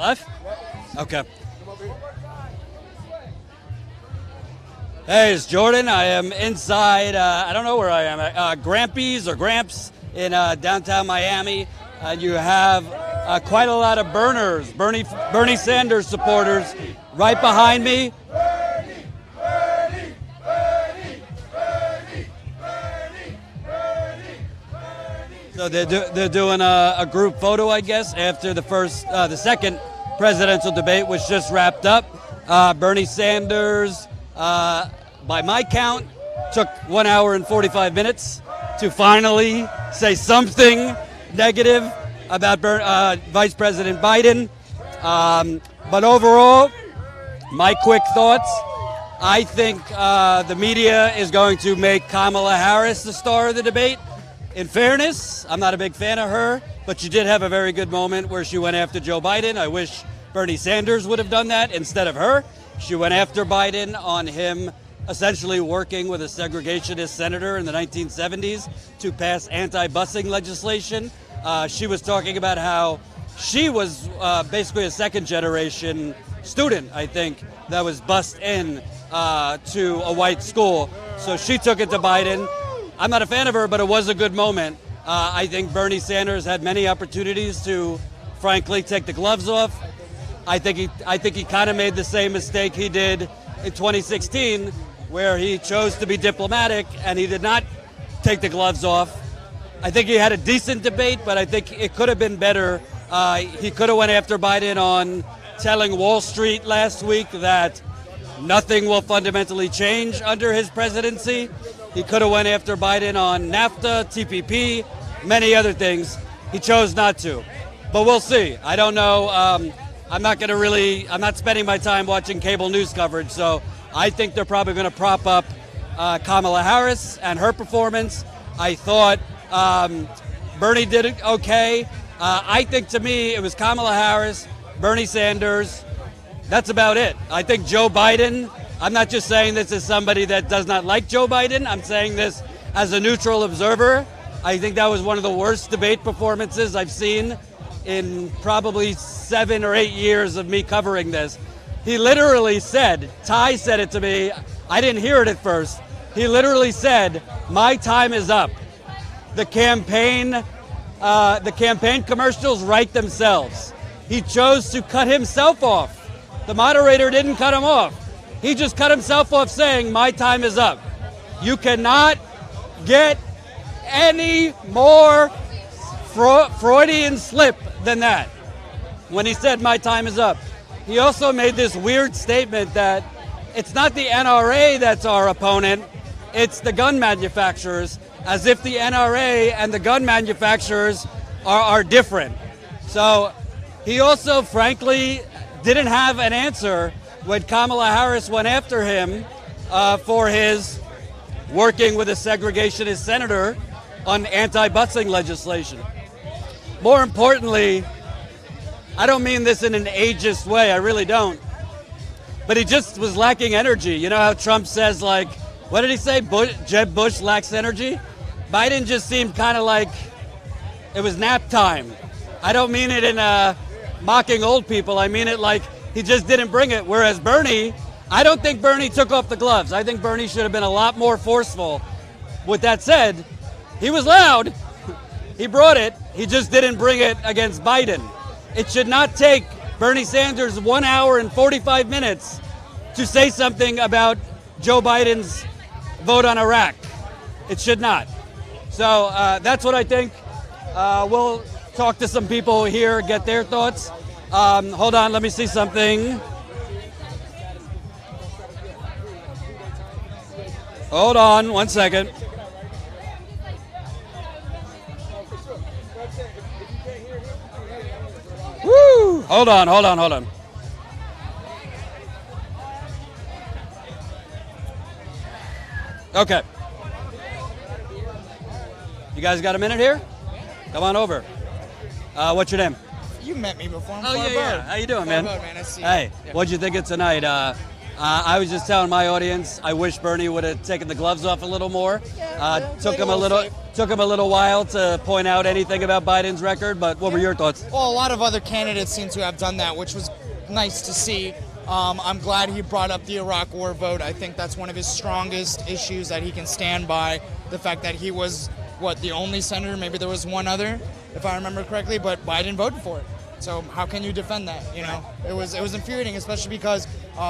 Live? Okay. Hey, it's Jordan. I am inside, I don't know where I am, Grampy's or Gramps in downtown Miami. You have quite a lot of burners, Bernie Sanders supporters right behind me. So they're doing a group photo, I guess, after the second presidential debate was just wrapped up. Bernie Sanders, by my count, took 1 hour and 45 minutes to finally say something negative about Vice President Biden. But overall, my quick thoughts, I think the media is going to make Kamala Harris the star of the debate. In fairness, I'm not a big fan of her, but she did have a very good moment where she went after Joe Biden. I wish Bernie Sanders would have done that instead of her. She went after Biden on him essentially working with a segregationist senator in the 1970s to pass anti-busing legislation. She was talking about how she was basically a second-generation student, I think, that was bused in to a white school. So she took it to Biden. I'm not a fan of her, but it was a good moment. I think Bernie Sanders had many opportunities to, frankly, take the gloves off. I think he kind of made the same mistake he did in 2016, where he chose to be diplomatic and he did not take the gloves off. I think he had a decent debate, but I think it could have been better. He could have went after Biden on telling Wall Street last week that nothing will fundamentally change under his presidency. He could have went after Biden on NAFTA, TPP, many other things. He chose not to. But we'll see. I don't know. I'm not spending my time watching cable news coverage, so I think they're probably going to prop up Kamala Harris and her performance. I thought Bernie did it okay. I think, to me, it was Kamala Harris, Bernie Sanders. That's about it. I think Joe Biden, I'm not just saying this as somebody that does not like Joe Biden. I'm saying this as a neutral observer. I think that was one of the worst debate performances I've seen in probably 7 or 8 years of me covering this. He literally said, Ty said it to me, I didn't hear it at first. He literally said, my time is up. The campaign commercials write themselves. He chose to cut himself off. The moderator didn't cut him off. He just cut himself off saying, my time is up. You cannot get any more Freudian slip than that when he said, my time is up. He also made this weird statement that it's not the NRA that's our opponent, it's the gun manufacturers, as if the NRA and the gun manufacturers are different. So he also, frankly, didn't have an answer when Kamala Harris went after him for his working with a segregationist senator on anti-busing legislation. More importantly, I don't mean this in an ageist way, I really don't, but he just was lacking energy. You know how Trump says, like, what did he say? Jeb Bush lacks energy? Biden just seemed kind of like it was nap time. I don't mean it in mocking old people. I mean it like he just didn't bring it. Whereas Bernie, I don't think Bernie took off the gloves. I think Bernie should have been a lot more forceful. With that said, he was loud. He brought it. He just didn't bring it against Biden. It should not take Bernie Sanders 1 hour and 45 minutes to say something about Joe Biden's vote on Iraq. It should not. So that's what I think. We'll talk to some people here, get their thoughts. Hold on, let me see something. Hold on, 1 second. Woo! Hold on. Okay. You guys got a minute here? Come on over. What's your name? You met me before. Oh, yeah. How you doing, man? Man. I see you. Hey, Yeah. what'd you think of tonight? I was just telling my audience, I wish Bernie would have taken the gloves off a little more. Took him a little while to point out anything about Biden's record. But what were your thoughts? Well, a lot of other candidates seem to have done that, which was nice to see. I'm glad he brought up the Iraq War vote. I think that's one of his strongest issues that he can stand by. The fact that he was, the only senator, maybe there was one other, if I remember correctly, but Biden voted for it. So how can you defend that? It was infuriating, especially because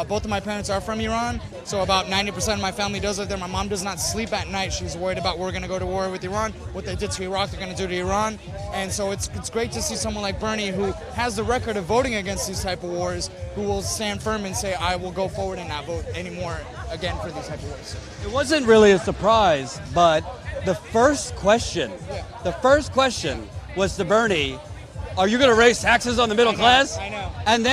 both of my parents are from Iran. So about 90% of my family does live there. My mom does not sleep at night. She's worried about we're going to go to war with Iran. What they did to Iraq, they're going to do to Iran. And so it's great to see someone like Bernie, who has the record of voting against these type of wars, who will stand firm and say, I will go forward and not vote anymore again for these type of wars. It wasn't really a surprise, but the first question was to Bernie, are you going to raise taxes on the middle class? I know. And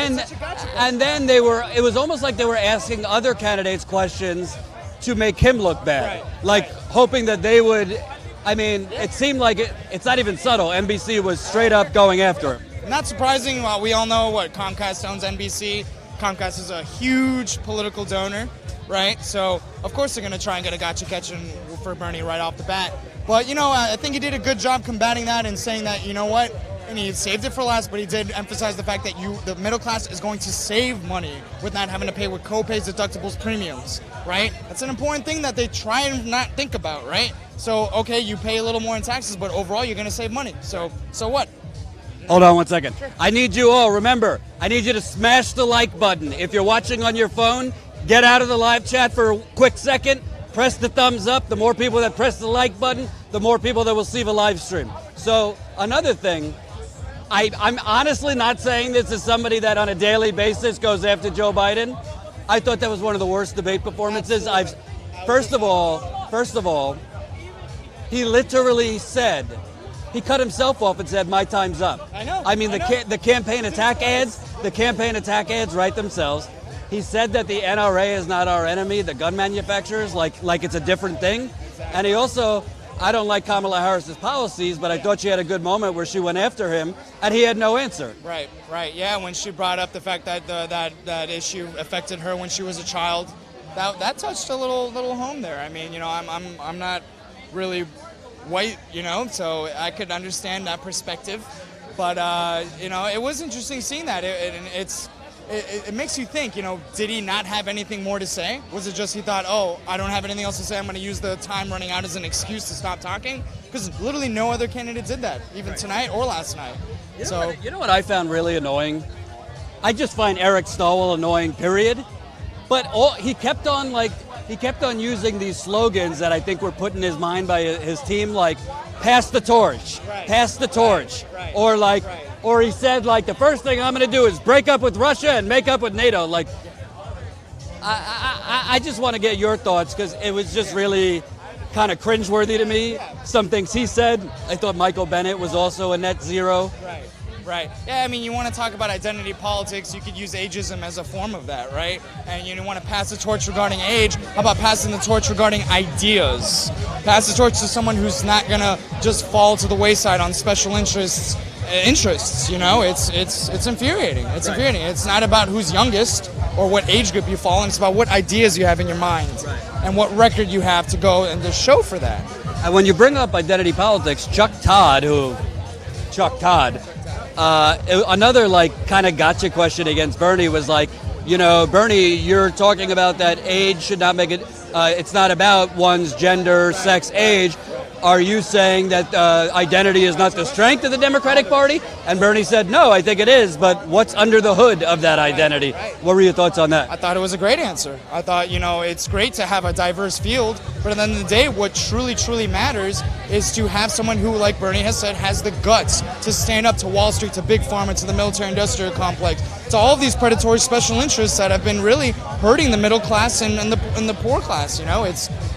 then it was almost like they were asking other candidates questions to make him look bad. Right. Hoping that they would, it seemed like it's not even subtle. NBC was straight up going after him. Not surprising. We all know what Comcast owns NBC. Comcast is a huge political donor, right? So, of course, they're going to try and get a gotcha catching for Bernie right off the bat. But, I think he did a good job combating that and saying that, and he saved it for last, but he did emphasize the fact that the middle class is going to save money with not having to pay with co-pays, deductibles, premiums, right? That's an important thing that they try and not think about, right? So, okay, you pay a little more in taxes, but overall you're going to save money. So what? Hold on one second. Sure. I need you all, remember, I need you to smash the like button. If you're watching on your phone, get out of the live chat for a quick second, press the thumbs up. The more people that press the like button, the more people that will see the live stream. So, another thing, I'm honestly not saying this as somebody that on a daily basis goes after Joe Biden. I thought that was one of the worst debate performances. First of all, he literally said, he cut himself off and said, my time's up. I know. The campaign attack ads write themselves. He said that the NRA is not our enemy, the gun manufacturers, like it's a different thing. And he also, I don't like Kamala Harris's policies, but I thought she had a good moment where she went after him, and he had no answer. Right. Yeah, when she brought up the fact that that issue affected her when she was a child, that touched a little home there. I'm not really white, so I could understand that perspective. But it was interesting seeing that. It makes you think, did he not have anything more to say? Was it just he thought, I don't have anything else to say, I'm going to use the time running out as an excuse to stop talking? Because literally no other candidate did that, even tonight or last night. You know what I found really annoying? I just find Eric Stowell annoying, period. But he kept on using these slogans that I think were put in his mind by his team, like, pass the torch, pass the torch. Or he said, the first thing I'm going to do is break up with Russia and make up with NATO. I just want to get your thoughts, because it was just really kind of cringeworthy to me. Some things he said. I thought Michael Bennett was also a net zero. Right. Yeah, you want to talk about identity politics, you could use ageism as a form of that, right? And you want to pass the torch regarding age. How about passing the torch regarding ideas? Pass the torch to someone who's not going to just fall to the wayside on special interests. It's infuriating. It's infuriating. It's not about who's youngest or what age group you fall in. It's about what ideas you have in your mind and what record you have to go and to show for that. And when you bring up identity politics, Chuck Todd, another kind of gotcha question against Bernie was Bernie, you're talking about that age should not make it. It's not about one's gender, sex, age. Are you saying that identity is not the strength of the Democratic Party? And Bernie said, no, I think it is, but what's under the hood of that identity? Right. What were your thoughts on that? I thought it was a great answer. I thought, it's great to have a diverse field, but at the end of the day, what truly, truly matters is to have someone who, like Bernie has said, has the guts to stand up to Wall Street, to Big Pharma, to the military-industrial complex, to all of these predatory special interests that have been really hurting the middle class and the poor class.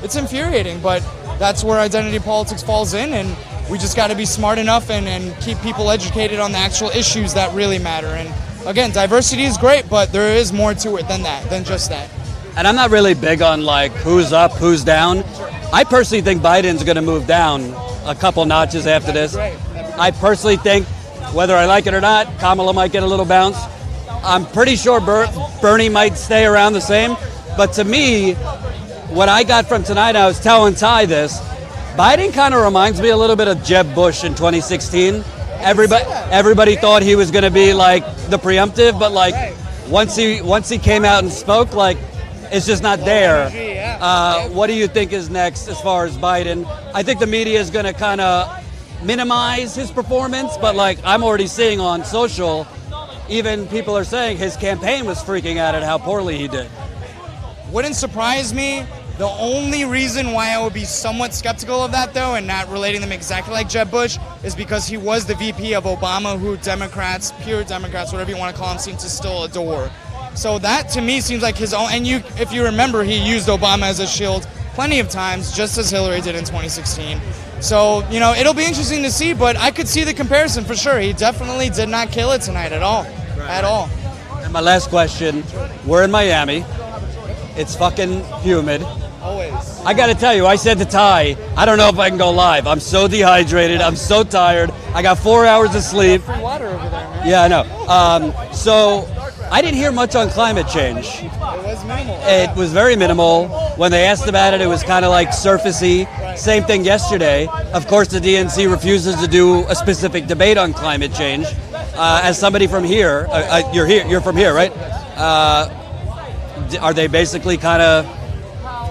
It's infuriating, but that's where identity politics falls in, and we just got to be smart enough and keep people educated on the actual issues that really matter. And again, diversity is great, but there is more to it than just that. And I'm not really big on who's up, who's down. I personally think Biden's going to move down a couple notches after this. I personally think, whether I like it or not, Kamala might get a little bounce. I'm pretty sure Bernie might stay around the same. But to me, what I got from tonight, I was telling Ty this, Biden kind of reminds me a little bit of Jeb Bush in 2016. Everybody thought he was going to be like the preemptive, but like once he came out and spoke, like it's just not there. What do you think is next as far as Biden? I think the media is going to kind of minimize his performance, but like I'm already seeing on social, even people are saying his campaign was freaking out at how poorly he did. Wouldn't surprise me. The only reason why I would be somewhat skeptical of that, though, and not relating them exactly like Jeb Bush, is because he was the VP of Obama, who Democrats, pure Democrats, whatever you want to call them, seem to still adore. So that, to me, seems like his own. And if you remember, he used Obama as a shield plenty of times, just as Hillary did in 2016. So, it'll be interesting to see, but I could see the comparison for sure. He definitely did not kill it tonight at all. At all. And my last question, we're in Miami. It's fucking humid. Always. I got to tell you, I said to Ty, I don't know if I can go live. I'm so dehydrated. I'm so tired. I got 4 hours of sleep. Free water over there, man. Yeah, I know. So I didn't hear much on climate change. It was minimal. It was very minimal. When they asked about it, it was kind of like surfacey. Same thing yesterday. Of course, the DNC refuses to do a specific debate on climate change. As somebody from here, you're from here, right? Are they basically kind of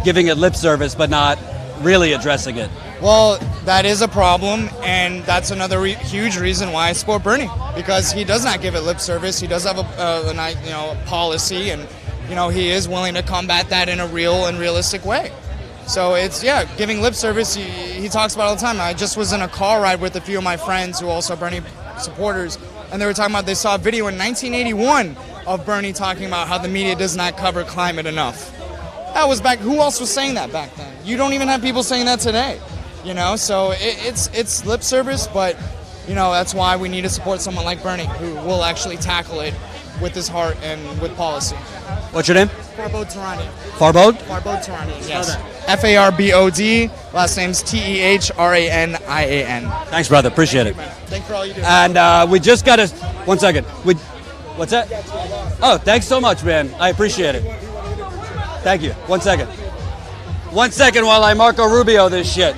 giving it lip service but not really addressing it? Well, that is a problem, and that's another huge reason why I support Bernie, because he does not give it lip service. He does have a policy, and he is willing to combat that in a real and realistic way. So it's giving lip service. He talks about it all the time. I just was in a car ride with a few of my friends who are also Bernie supporters, and they were talking about they saw a video in 1981 of Bernie talking about how the media does not cover climate enough. That was back. Who else was saying that back then? You don't even have people saying that today. So it's lip service, but that's why we need to support someone like Bernie, who will actually tackle it with his heart and with policy. What's your name? Farbod Tarani. Farbod? Farbod Tarani. Yes. Farbod. Last name's Tehranian. Thanks, brother. Appreciate it. Thanks for all you do. And we just got to. 1 second. What's that? Oh, thanks so much, man. I appreciate it. Thank you. 1 second. 1 second while I Marco Rubio this shit.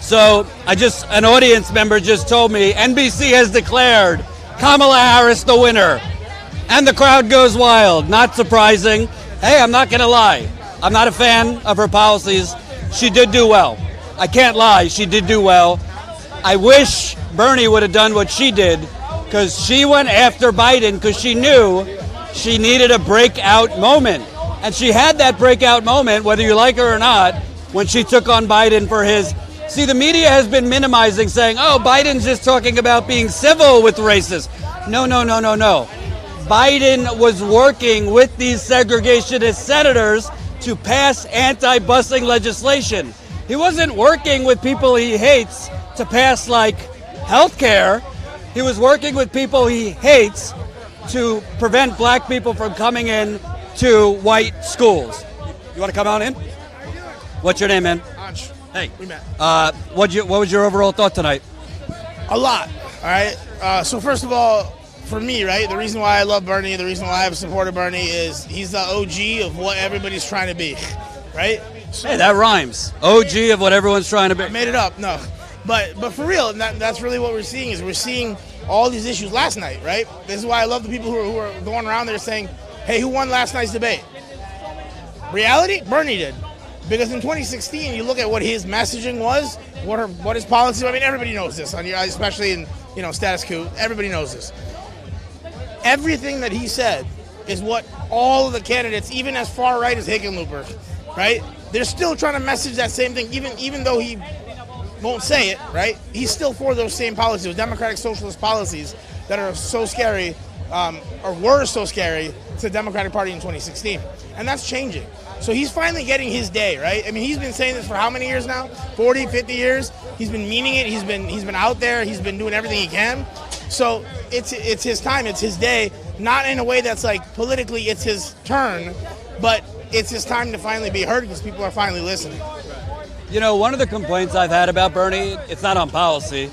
So an audience member just told me NBC has declared Kamala Harris the winner. And the crowd goes wild. Not surprising. Hey, I'm not going to lie. I'm not a fan of her policies. She did do well. I can't lie. She did do well. I wish Bernie would have done what she did, because she went after Biden because she knew she needed a breakout moment. And she had that breakout moment, whether you like her or not, when she took on Biden for his... See, the media has been minimizing, saying, oh, Biden's just talking about being civil with racists. No. Biden was working with these segregationist senators to pass anti-busing legislation. He wasn't working with people he hates to pass, like, health care. He was working with people he hates to prevent black people from coming in to white schools. You want to come on in? What's your name, man? Ansh. Hey. We met. What was your overall thought tonight? A lot. All right. So first of all, for me, right, the reason why I love Bernie, the reason why I've supported Bernie is he's the OG of what everybody's trying to be, right? So, Hey, that rhymes. OG of what everyone's trying to be. I made it up. No. But for real, that's really what we're seeing is we're seeing all these issues last night, right? This is why I love the people who are going around there saying, hey, who won last night's debate? Reality? Bernie did. Because in 2016, you look at what his messaging was, what his policies. I mean, everybody knows this, especially in status quo. Everybody knows this. Everything that he said is what all of the candidates, even as far right as Hickenlooper, right? They're still trying to message that same thing, even though he won't say it, right? He's still for those same policies, those democratic socialist policies that are so scary, or were so scary to the Democratic Party in 2016. And that's changing. So he's finally getting his day, right? I mean, he's been saying this for how many years now? 40, 50 years? He's been meaning it. He's been out there. He's been doing everything he can. So it's his time. It's his day. Not in a way that's like politically it's his turn, but it's his time to finally be heard because people are finally listening. You know, one of the complaints I've had about Bernie, it's not on policy,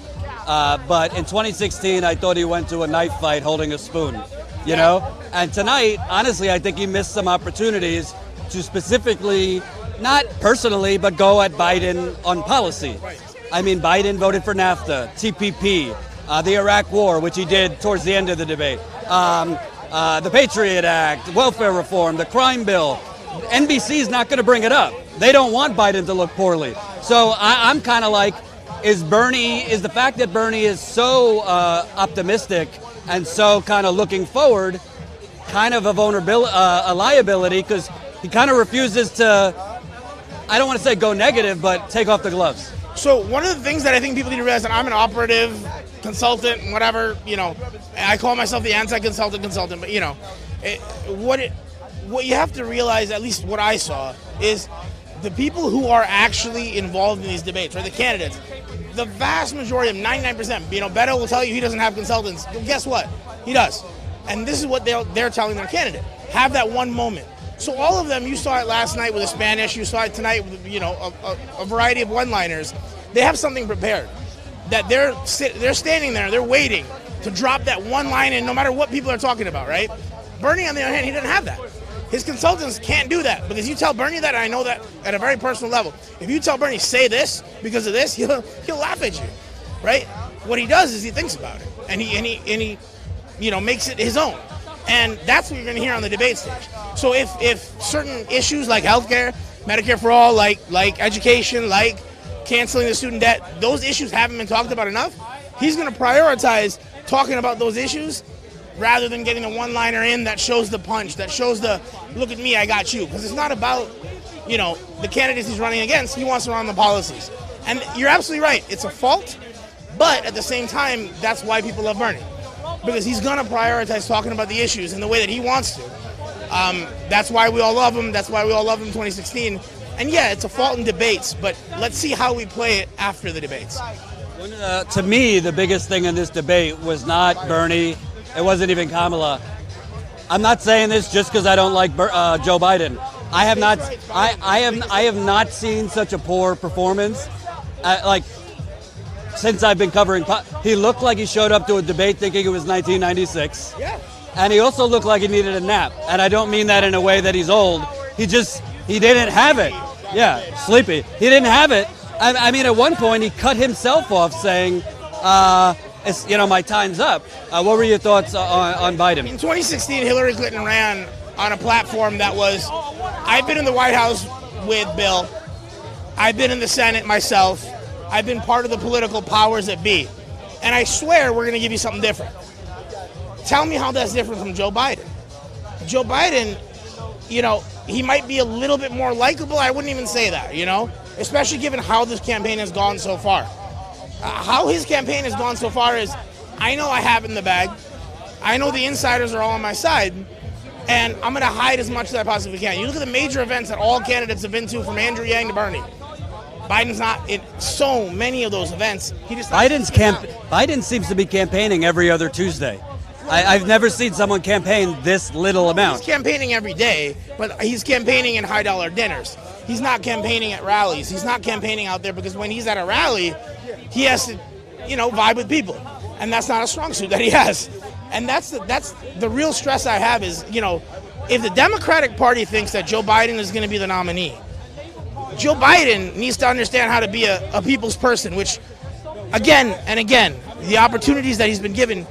But in 2016, I thought he went to a knife fight holding a spoon, you know? And tonight, honestly, I think he missed some opportunities to specifically, not personally, but go at Biden on policy. I mean, Biden voted for NAFTA, TPP, the Iraq War, which he did towards the end of the debate, the Patriot Act, welfare reform, the crime bill. NBC is not going to bring it up. They don't want Biden to look poorly. So I'm kind of like, is the fact that Bernie is so optimistic and so kind of looking forward kind of a vulnerability, a liability, because he kind of refuses to, I don't want to say go negative, but take off the gloves. So one of the things that I think people need to realize, that I'm an operative consultant, whatever, you know, I call myself the anti-consultant, but you know, what you have to realize, at least what I saw, is the people who are actually involved in these debates, or the candidates, the vast majority of 99%, you know, Beto will tell you he doesn't have consultants. Well, guess what? He does. And this is what they're telling their candidate. Have that one moment. So all of them, you saw it last night with the Spanish, you saw it tonight with, you know, a variety of one-liners. They have something prepared. That they're standing there, they're waiting to drop that one line in no matter what people are talking about, right? Bernie, on the other hand, he doesn't have that. His consultants can't do that, because you tell Bernie that, and I know that at a very personal level, if you tell Bernie, say this because of this, he'll laugh at you, right? What he does is he thinks about it, and he you know, makes it his own. And that's what you're going to hear on the debate stage. So if certain issues like healthcare, Medicare for all, like education, like canceling the student debt, those issues haven't been talked about enough, he's going to prioritize talking about those issues rather than getting a one-liner in that shows the punch, that shows the, look at me, I got you. Because it's not about, you know, the candidates he's running against. He wants to run the policies. And you're absolutely right. It's a fault, but at the same time, that's why people love Bernie. Because he's going to prioritize talking about the issues in the way that he wants to. That's why we all love him. That's why we all loved him in 2016. And yeah, it's a fault in debates, but let's see how we play it after the debates. To me, the biggest thing in this debate was not Bernie. It wasn't even Kamala. I'm not saying this just because I don't like Joe Biden. I have not seen such a poor performance. Since I've been covering, he looked like he showed up to a debate thinking it was 1996. Yeah. And he also looked like he needed a nap. And I don't mean that in a way that he's old. He didn't have it. Yeah, sleepy. He didn't have it. I mean, at one point he cut himself off saying, it's, you know, my time's up. What were your thoughts on Biden? In 2016, Hillary Clinton ran on a platform that was, I've been in the White House with Bill. I've been in the Senate myself. I've been part of the political powers that be. And I swear we're going to give you something different. Tell me how that's different from Joe Biden. Joe Biden, you know, he might be a little bit more likable. I wouldn't even say that, you know, especially given how this campaign has gone so far. How his campaign has gone so far is, I know I have it in the bag. I know the insiders are all on my side, and I'm going to hide as much as I possibly can. You look at the major events that all candidates have been to, from Andrew Yang to Bernie. Biden's not in so many of those events. Biden seems to be campaigning every other Tuesday. I've never seen someone campaign this little amount. He's campaigning every day, but he's campaigning in high-dollar dinners. He's not campaigning at rallies. He's not campaigning out there because when he's at a rally, he has to, you know, vibe with people. And that's not a strong suit that he has. And that's the real stress I have is, you know, if the Democratic Party thinks that Joe Biden is going to be the nominee, Joe Biden needs to understand how to be a people's person, which, again and again, the opportunities that he's been given,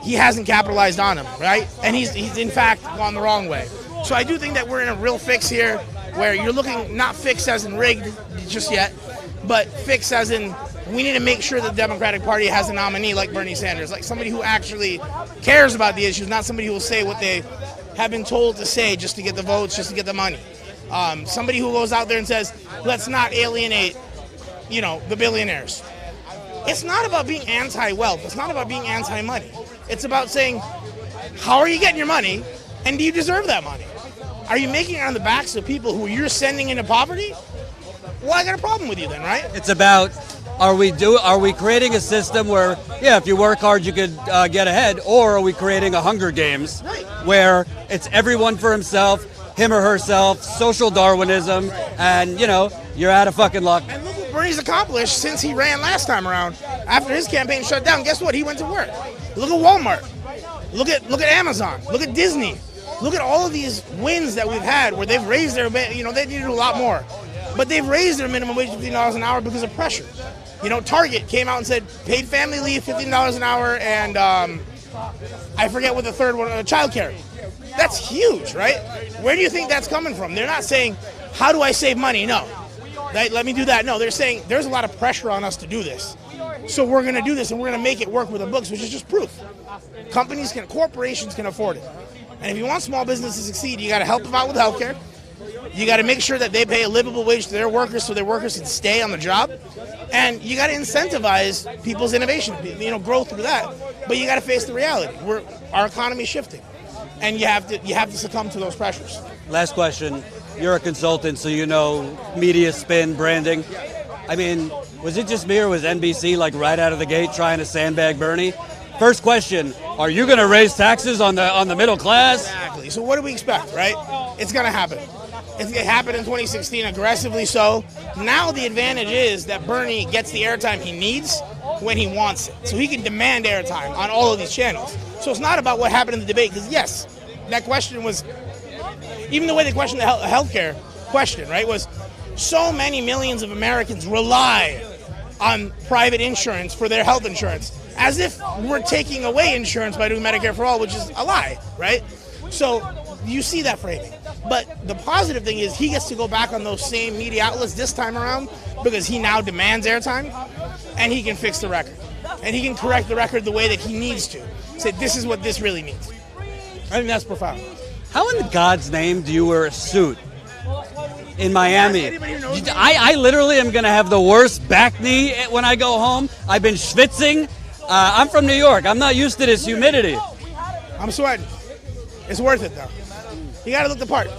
he hasn't capitalized on them, right? And he's in fact gone the wrong way. So I do think that we're in a real fix here, where you're looking not fixed as in rigged just yet, but fixed as in we need to make sure the Democratic Party has a nominee like Bernie Sanders, like somebody who actually cares about the issues, not somebody who will say what they have been told to say just to get the votes, just to get the money. Somebody who goes out there and says, let's not alienate, you know, the billionaires. It's not about being anti-wealth. It's not about being anti-money. It's about saying, how are you getting your money, and do you deserve that money? Are you making it on the backs of people who you're sending into poverty? Well, I got a problem with you then, right? It's about, are we creating a system where, yeah, if you work hard, you could get ahead, or are we creating a Hunger Games where it's everyone for himself, him or herself, social Darwinism, and, you know, you're out of fucking luck. And look what Bernie's accomplished since he ran last time around. After his campaign shut down, guess what? He went to work. Look at Walmart. Look at Amazon. Look at Disney. Look at all of these wins that we've had where they've raised their, they need to do a lot more. But they've raised their minimum wage to $15 an hour because of pressure. Target came out and said paid family leave $15 an hour and I forget what the third one, childcare. That's huge, right? Where do you think that's coming from? They're not saying, how do I save money? No. Let me do that. No, they're saying there's a lot of pressure on us to do this. So we're going to do this and we're going to make it work with the books, which is just proof. Corporations can afford it. And if you want small business to succeed, you got to help them out with healthcare. You got to make sure that they pay a livable wage to their workers so their workers can stay on the job. And you got to incentivize people's innovation, grow through that. But you got to face the reality. Our economy is shifting. And you have to succumb to those pressures. Last question. You're a consultant, so you know media spin, branding. I mean, was it just me or was NBC like right out of the gate trying to sandbag Bernie? First question, are you going to raise taxes on the middle class? Exactly. So what do we expect, right? It's going to happen. It happened in 2016, aggressively so. Now the advantage is that Bernie gets the airtime he needs when he wants it. So he can demand airtime on all of these channels. So it's not about what happened in the debate, because yes, that question was, even the way they questioned the healthcare question, right, was so many millions of Americans rely on private insurance for their health insurance, as if we're taking away insurance by doing Medicare for all, which is a lie, right? So you see that framing. But the positive thing is he gets to go back on those same media outlets this time around because he now demands airtime, and he can fix the record. And he can correct the record the way that he needs to. Say, this is what this really means. I think that's profound. How in God's name do you wear a suit in Miami? I literally am going to have the worst back knee when I go home. I've been schwitzing. I'm from New York. I'm not used to this humidity. I'm sweating. It's worth it, though. You got to look the part.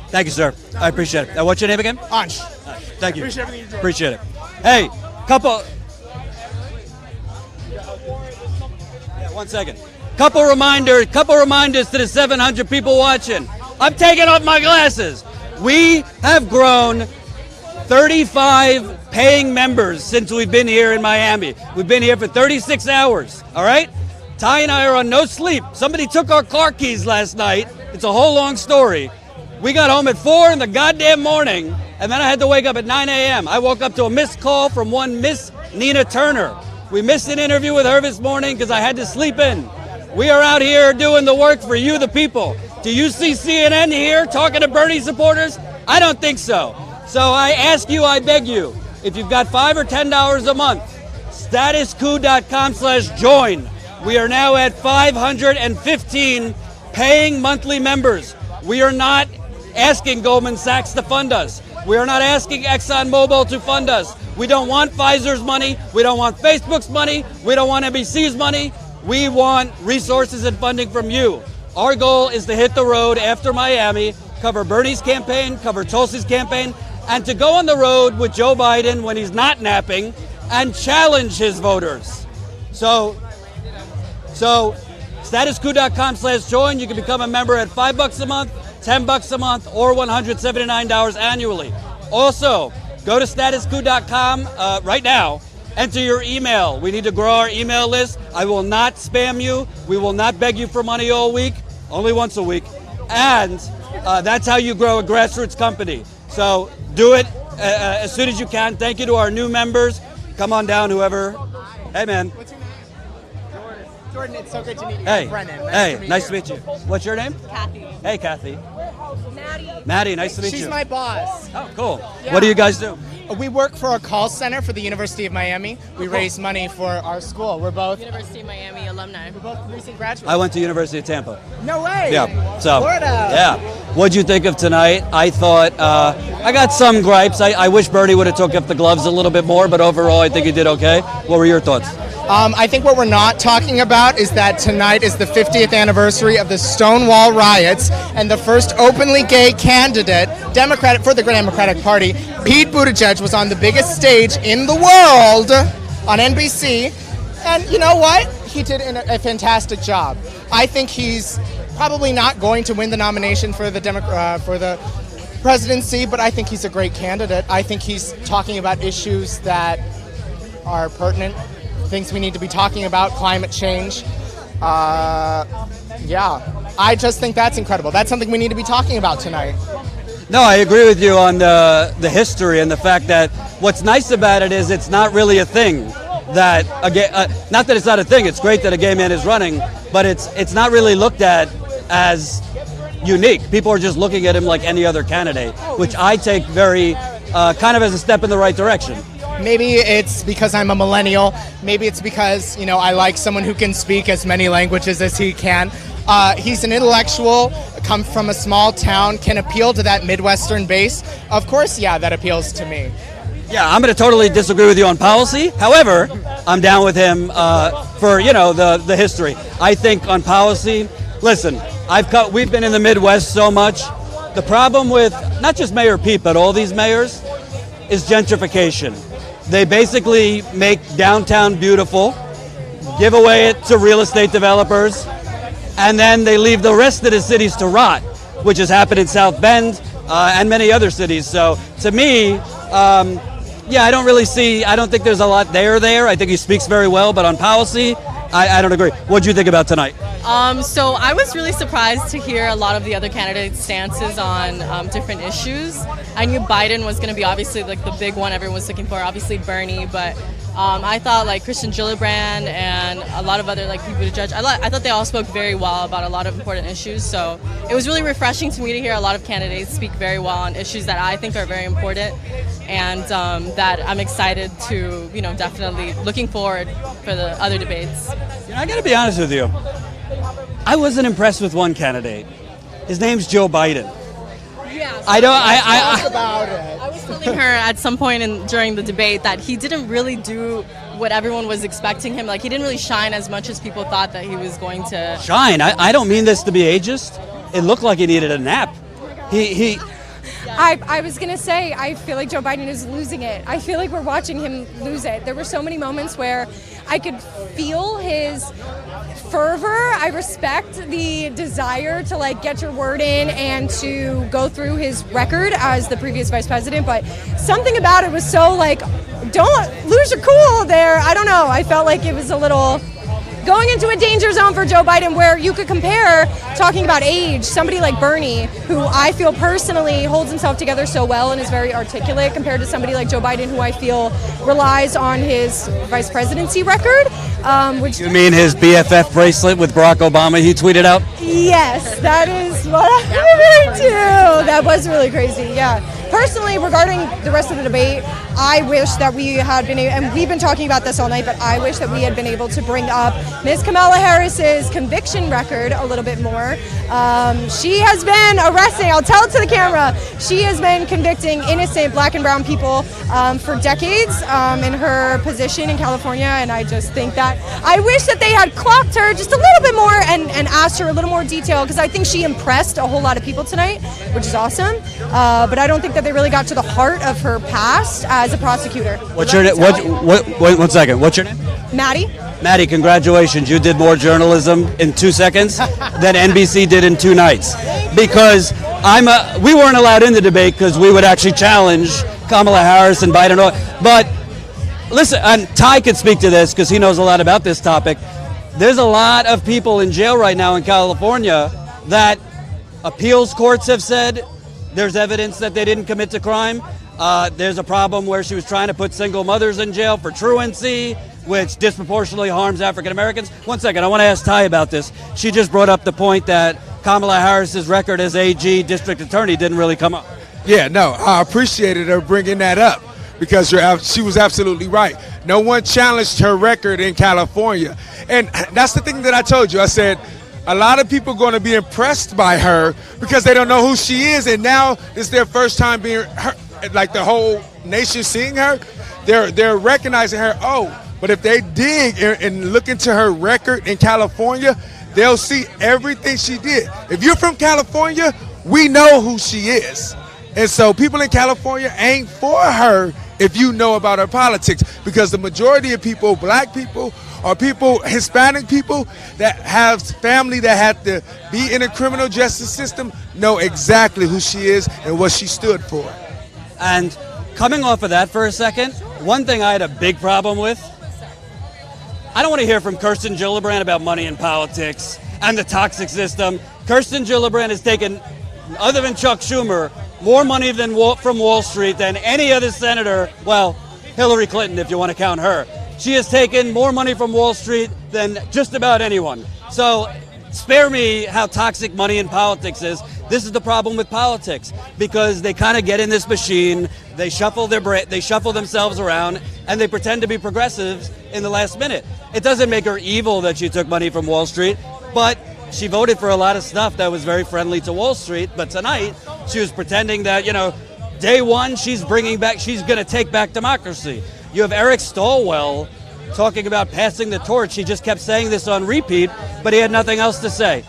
Thank you, sir. I appreciate it. What's your name again? Ansh. Thank you. Appreciate everything you do. Appreciate it. Hey, couple. Yeah, 1 second. Couple reminders to the 700 people watching. I'm taking off my glasses. We have grown 35 paying members since we've been here in Miami. We've been here for 36 hours, all right? Ty and I are on no sleep. Somebody took our car keys last night. It's a whole long story. We got home at 4 in the goddamn morning, and then I had to wake up at 9 a.m. I woke up to a missed call from one Miss Nina Turner. We missed an interview with her this morning because I had to sleep in. We are out here doing the work for you, the people. Do you see CNN here talking to Bernie supporters? I don't think so. So I ask you, I beg you, if you've got $5 or $10 a month, statuscoup.com/join. We are now at 515 paying monthly members. We are not asking Goldman Sachs to fund us. We are not asking ExxonMobil to fund us. We don't want Pfizer's money. We don't want Facebook's money. We don't want NBC's money. We want resources and funding from you. Our goal is to hit the road after Miami, cover Bernie's campaign, cover Tulsi's campaign, and to go on the road with Joe Biden when he's not napping and challenge his voters. So statuscoup.com/join. You can become a member at $5 a month, $10 a month, or $179 annually. Also, go to statuscoup.com right now. Enter your email. We need to grow our email list. I will not spam you. We will not beg you for money all week, only once a week. And that's how you grow a grassroots company. So do it as soon as you can. Thank you to our new members. Come on down, whoever. Hey, man. What's your name? Jordan, it's so great to meet you. Hey. Brennan. Nice to meet you. What's your name? Kathy. Hey, Kathy. Maddie. Maddie, nice to meet you. She's my boss. Oh, cool. Yeah. What do you guys do? We work for a call center for the University of Miami. We raise money for our school. We're both University of Miami alumni. recent graduates. I went to University of Tampa. No way. Yeah. So. Florida. Yeah. What'd you think of tonight? I thought I got some gripes. I wish Bernie would have took up the gloves a little bit more, but overall, I think he did okay. What were your thoughts? I think what we're not talking about is that tonight is the 50th anniversary of the Stonewall riots, and the first openly gay candidate, Democratic for the Democratic Party, Pete Buttigieg, was on the biggest stage in the world on NBC, and you know what? He did a fantastic job. I think he's probably not going to win the nomination for the presidency, but I think he's a great candidate. I think he's talking about issues that are pertinent, things we need to be talking about, climate change. I just think that's incredible. That's something we need to be talking about tonight. No, I agree with you on the history and the fact that what's nice about it is it's not really a thing that not that it's not a thing. It's great that a gay man is running, but it's not really looked at as unique. People are just looking at him like any other candidate, which I take very kind of as a step in the right direction. Maybe it's because I'm a millennial. Maybe it's because, I like someone who can speak as many languages as he can. He's an intellectual, come from a small town, can appeal to that Midwestern base. Of course, yeah, that appeals to me. Yeah, I'm going to totally disagree with you on policy. However, I'm down with him for, the history. I think on policy, listen, we've been in the Midwest so much. The problem with not just Mayor Pete, but all these mayors is gentrification. They basically make downtown beautiful, give away it to real estate developers, and then they leave the rest of the cities to rot, which has happened in South Bend and many other cities. So to me, I don't think there's a lot there. I think he speaks very well, but on policy, I don't agree. What do you think about tonight? So I was really surprised to hear a lot of the other candidates' stances on different issues. I knew Biden was going to be obviously like the big one everyone was looking for, obviously Bernie, but I thought like Christian Gillibrand and a lot of other like people to judge. I thought they all spoke very well about a lot of important issues. So it was really refreshing to me to hear a lot of candidates speak very well on issues that I think are very important, and that I'm excited to, definitely looking forward for the other debates. I got to be honest with you. I wasn't impressed with one candidate. His name's Joe Biden. Yeah. Talk about it. I was telling her at some point during the debate that he didn't really do what everyone was expecting him. Like, he didn't really shine as much as people thought that he was going to. Shine? I don't mean this to be ageist. It looked like he needed a nap. I was going to say, I feel like Joe Biden is losing it. I feel like we're watching him lose it. There were so many moments where I could feel his fervor. I respect the desire to get your word in and to go through his record as the previous vice president, but something about it was so don't lose your cool there. I don't know. I felt like it was a little going into a danger zone for Joe Biden, where you could compare, talking about age, somebody like Bernie, who I feel personally holds himself together so well and is very articulate, compared to somebody like Joe Biden, who I feel relies on his vice presidency record. Which You mean his BFF bracelet with Barack Obama he tweeted out? Yes, that is what I really do. That was really crazy, yeah. Personally, regarding the rest of the debate, I wish that we had been able, and we've been talking about this all night, but I wish that we had been able to bring up Ms. Kamala Harris's conviction record a little bit more. She has been arresting, I'll tell it to the camera, she has been convicting innocent black and brown people for decades in her position in California, and I just think that I wish that they had clocked her just a little bit more and asked her a little more detail, because I think she impressed a whole lot of people tonight, which is awesome, but I don't think that they really got to the heart of her past as a prosecutor. What's your name? Wait 1 second. What's your name? Maddie? Maddie, congratulations. You did more journalism in 2 seconds than NBC did in 2 nights. Because we weren't allowed in the debate because we would actually challenge Kamala Harris and Biden. But listen, and Ty could speak to this because he knows a lot about this topic. There's a lot of people in jail right now in California that appeals courts have said there's evidence that they didn't commit the crime. There's a problem where she was trying to put single mothers in jail for truancy, which disproportionately harms African Americans. 1 second, I want to ask Ty about this. She just brought up the point that Kamala Harris's record as AG district attorney didn't really come up. Yeah, no, I appreciated her bringing that up, because she was absolutely right. No one challenged her record in California. And that's the thing that I told you. I said, a lot of people are going to be impressed by her because they don't know who she is, and now it's their first time being her, like the whole nation seeing her. They're recognizing her. Oh, but if they dig and look into her record in California, they'll see everything she did. If you're from California, we know who she is. And so people in California ain't for her if you know about her politics, because the majority of people, black people, or people, Hispanic people that have family that had to be in a criminal justice system, know exactly who she is and what she stood for. And coming off of that for a second, one thing I had a big problem with, I don't want to hear from Kirsten Gillibrand about money in politics and the toxic system. Kirsten Gillibrand has taken, other than Chuck Schumer, more money from Wall Street than any other senator, well, Hillary Clinton if you want to count her. She has taken more money from Wall Street than just about anyone. So spare me how toxic money in politics is. This is the problem with politics, because they kind of get in this machine, they shuffle themselves around, and they pretend to be progressives in the last minute. It doesn't make her evil that she took money from Wall Street, but she voted for a lot of stuff that was very friendly to Wall Street. But tonight, she was pretending that, day one, she's going to take back democracy. You have Eric Stolwell talking about passing the torch. He just kept saying this on repeat, but he had nothing else to say.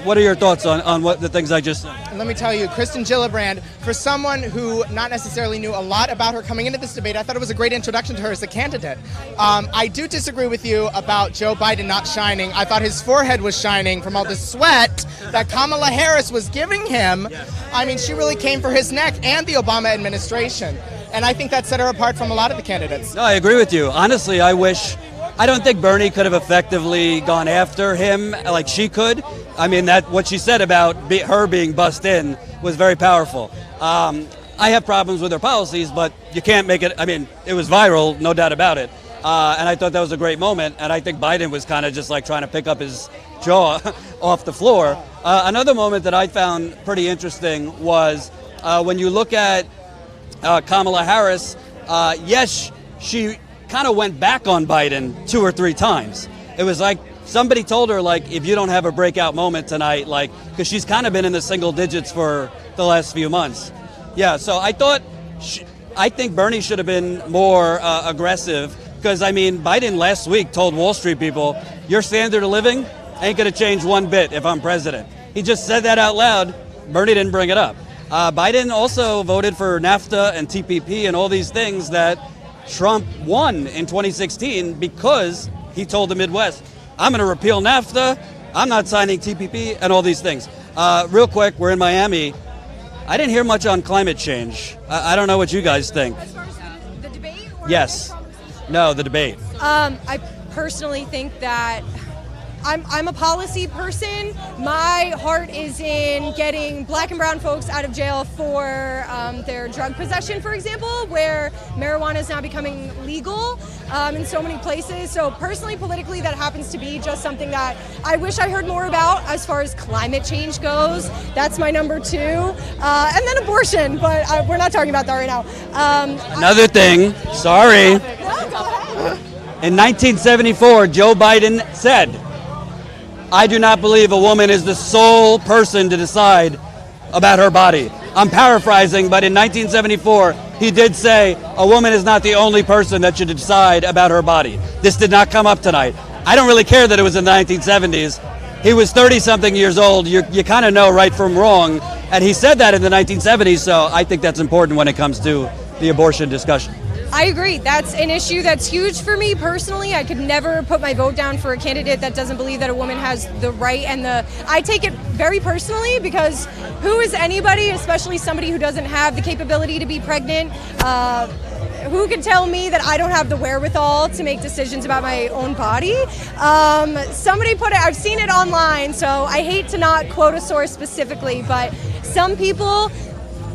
What are your thoughts on what the things I just said? And let me tell you, Kirsten Gillibrand, for someone who not necessarily knew a lot about her coming into this debate, I thought it was a great introduction to her as a candidate. I do disagree with you about Joe Biden not shining. I thought his forehead was shining from all the sweat that Kamala Harris was giving him. I mean, she really came for his neck and the Obama administration. And I think that set her apart from a lot of the candidates. No, I agree with you. Honestly, I don't think Bernie could have effectively gone after him like she could. I mean, what she said about her being bussed in was very powerful. I have problems with her policies, but you can't make it. I mean, it was viral, no doubt about it. And I thought that was a great moment. And I think Biden was kind of just like trying to pick up his jaw off the floor. Another moment that I found pretty interesting was when you look at Kamala Harris, yes, she kind of went back on Biden 2 or 3 times. It was like somebody told her, like, if you don't have a breakout moment tonight, like, because she's kind of been in the single digits for the last few months. Yeah, so I think Bernie should have been more aggressive, because, I mean, Biden last week told Wall Street people, your standard of living ain't going to change one bit if I'm president. He just said that out loud. Bernie didn't bring it up. Biden also voted for NAFTA and TPP and all these things that Trump won in 2016 because he told the Midwest, I'm going to repeal NAFTA, I'm not signing TPP, and all these things. Real quick, we're in Miami. I didn't hear much on climate change. I don't know what you guys think. As far as the debate? Yes. No, the debate. I personally think that I'm a policy person. My heart is in getting black and brown folks out of jail for their drug possession, for example, where marijuana is now becoming legal in so many places. So personally, politically, that happens to be just something that I wish I heard more about as far as climate change goes. That's my number 2. And then abortion, but we're not talking about that right now. Another thing, sorry. No, go ahead. In 1974, Joe Biden said, I do not believe a woman is the sole person to decide about her body. I'm paraphrasing, but in 1974, he did say a woman is not the only person that should decide about her body. This did not come up tonight. I don't really care that it was in the 1970s. He was 30-something years old. You kind of know right from wrong. And he said that in the 1970s, so I think that's important when it comes to the abortion discussion. I agree. That's an issue that's huge for me personally. I could never put my vote down for a candidate that doesn't believe that a woman has the right I take it very personally, because who is anybody, especially somebody who doesn't have the capability to be pregnant, who can tell me that I don't have the wherewithal to make decisions about my own body? Somebody put it, I've seen it online, so I hate to not quote a source specifically, but some people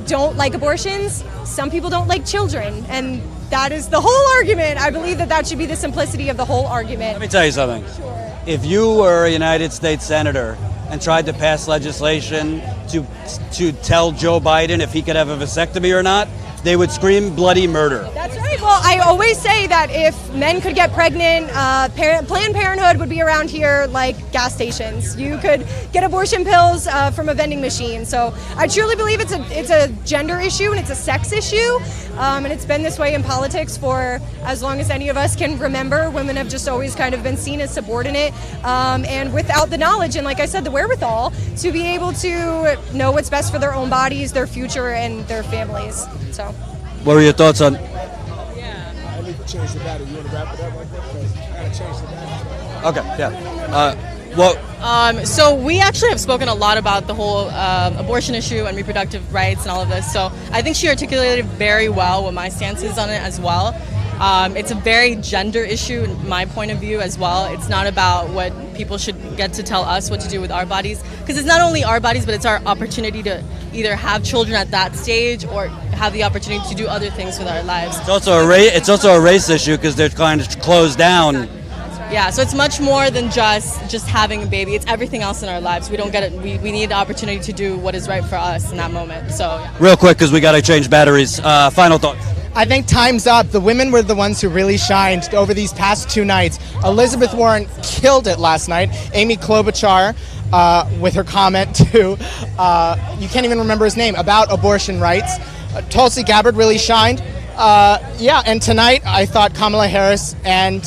don't like abortions, some people don't like children, and that is the whole argument. I believe that should be the simplicity of the whole argument. Let me tell you something. Sure. If you were a United States senator and tried to pass legislation to tell Joe Biden if he could have a vasectomy or not, they would scream bloody murder. That's right. Well, I always say that if men could get pregnant, Planned Parenthood would be around here like gas stations. You could get abortion pills from a vending machine. So I truly believe it's a gender issue and it's a sex issue. And it's been this way in politics for as long as any of us can remember. Women have just always kind of been seen as subordinate and without the knowledge and, like I said, the wherewithal to be able to know what's best for their own bodies, their future, and their families. So, what were your thoughts on? change the battery. You want to wrap it up like that? Because I gotta change the battery. Okay, yeah. Well, So we actually have spoken a lot about the whole abortion issue and reproductive rights and all of this. So I think she articulated very well what my stance is on it as well. It's a very gender issue in my point of view as well. It's not about what people should get to tell us what to do with our bodies, because it's not only our bodies, but it's our opportunity to either have children at that stage or have the opportunity to do other things with our lives. it's also a race issue because they're trying to close down. Yeah, so it's much more than just having a baby. It's everything else in our lives. We don't get it. We need the opportunity to do what is right for us in that moment. So yeah. Real quick, because we got to change batteries. Final thoughts. I think time's up. The women were the ones who really shined over these past 2 nights. Elizabeth Warren killed it last night. Amy Klobuchar, with her comment to, you can't even remember his name, about abortion rights. Tulsi Gabbard really shined. And tonight I thought Kamala Harris and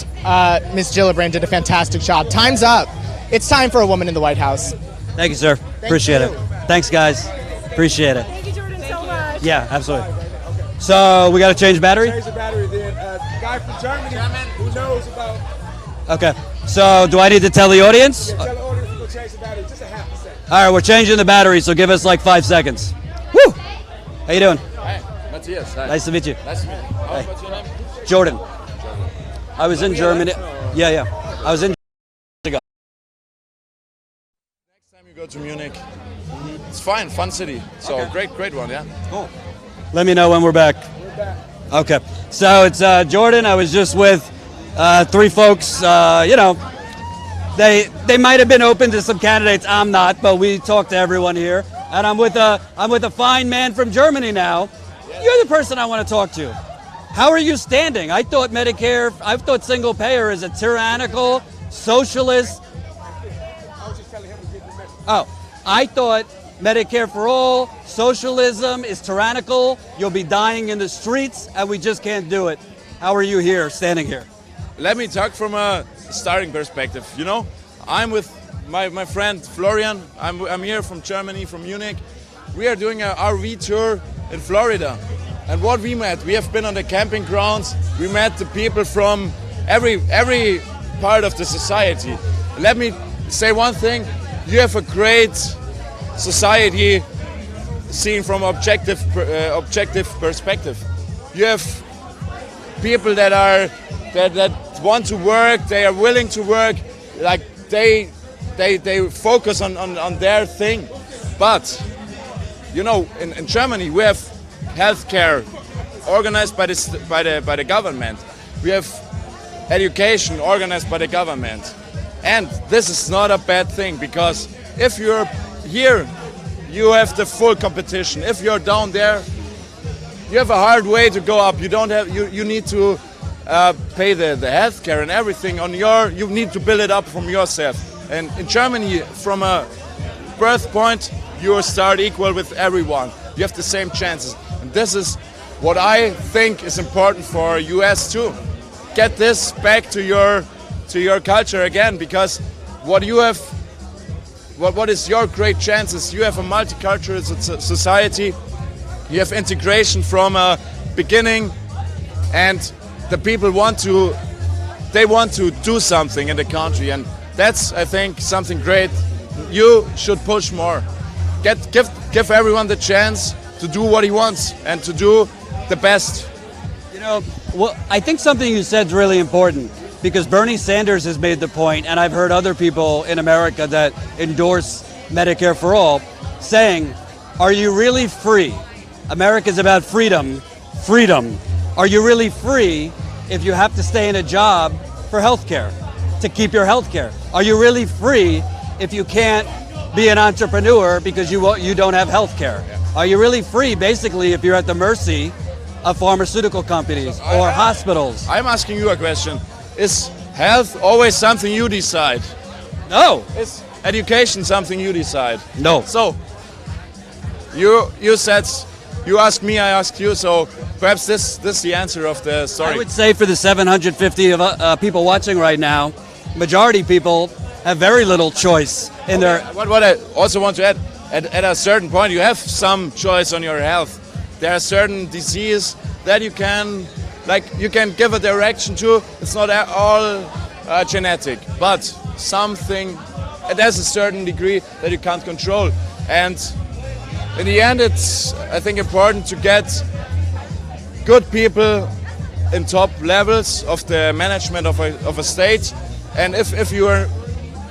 Ms. Gillibrand did a fantastic job. Time's up. It's time for a woman in the White House. Thank you, sir. Appreciate it. Thanks, guys. Appreciate it. Thank you, Jordan, so much. Yeah, absolutely. So we got to change battery? Change the battery then. The guy from Germany who knows about... Okay. So do I need to tell the audience? Tell the audience to go change the battery just a half a second. All right, we're changing the battery, so give us like 5 seconds. Woo! How you doing? Hi, Matthias. Hi. Nice to meet you. Nice to meet you. What's your name? Jordan. I was in Germany. Yeah. I was in. Next time you go to Munich, it's fine, fun city. So great one, yeah. Cool. Let me know when we're back. Okay. So it's Jordan. I was just with 3 folks. They might have been open to some candidates. I'm not, but we talked to everyone here. And I'm with a fine man from Germany now. You're the person I want to talk to. How are you standing? I thought single payer is a tyrannical, socialist. Oh, I thought Medicare for all, socialism is tyrannical. You'll be dying in the streets, and we just can't do it. How are you here, standing here? Let me talk from a starting perspective. You know, I'm with my friend Florian. I'm here from Germany, from Munich. We are doing an RV tour in Florida. And what we met, we have been on the camping grounds. We met the people from every part of the society. Let me say one thing. You have a great society seen from objective perspective. You have people that want to work, they are willing to work, like they focus on their thing. But you know, in Germany we have healthcare organized by the government. We have education organized by the government. And this is not a bad thing, because if you're here, you have the full competition. If you're down there, you have a hard way to go up. You need to pay the healthcare and everything on you need to build it up from yourself. And in Germany, from a birth point, you start equal with everyone. You have the same chances. And this is what I think is important for US too. Get this back to your culture again, because what is your great chances? You have a multicultural society. You have integration from a beginning, and the people want to do something in the country, and that's, I think, something great. You should push more. Give everyone the chance to do what he wants and to do the best. You know, well, I think something you said is really important, because Bernie Sanders has made the point, and I've heard other people in America that endorse Medicare for all saying, are you really free? America's about freedom. Freedom. Are you really free if you have to stay in a job for health care, to keep your health care? Are you really free if you can't be an entrepreneur because you don't have health care? Are you really free, basically, if you're at the mercy of pharmaceutical companies or hospitals? I'm asking you a question. Is health always something you decide? No. Is education something you decide? No. So, you said, you asked me, I asked you, so perhaps this is the answer of the story. I would say for the 750 of people watching right now, majority people have very little choice in their... What I also want to add, at a certain point you have some choice on your health. There are certain diseases that you can like you can give a direction to. It's not all genetic, but something. There's a certain degree that you can't control, and in the end, it's I think important to get good people in top levels of the management of a state, and if you are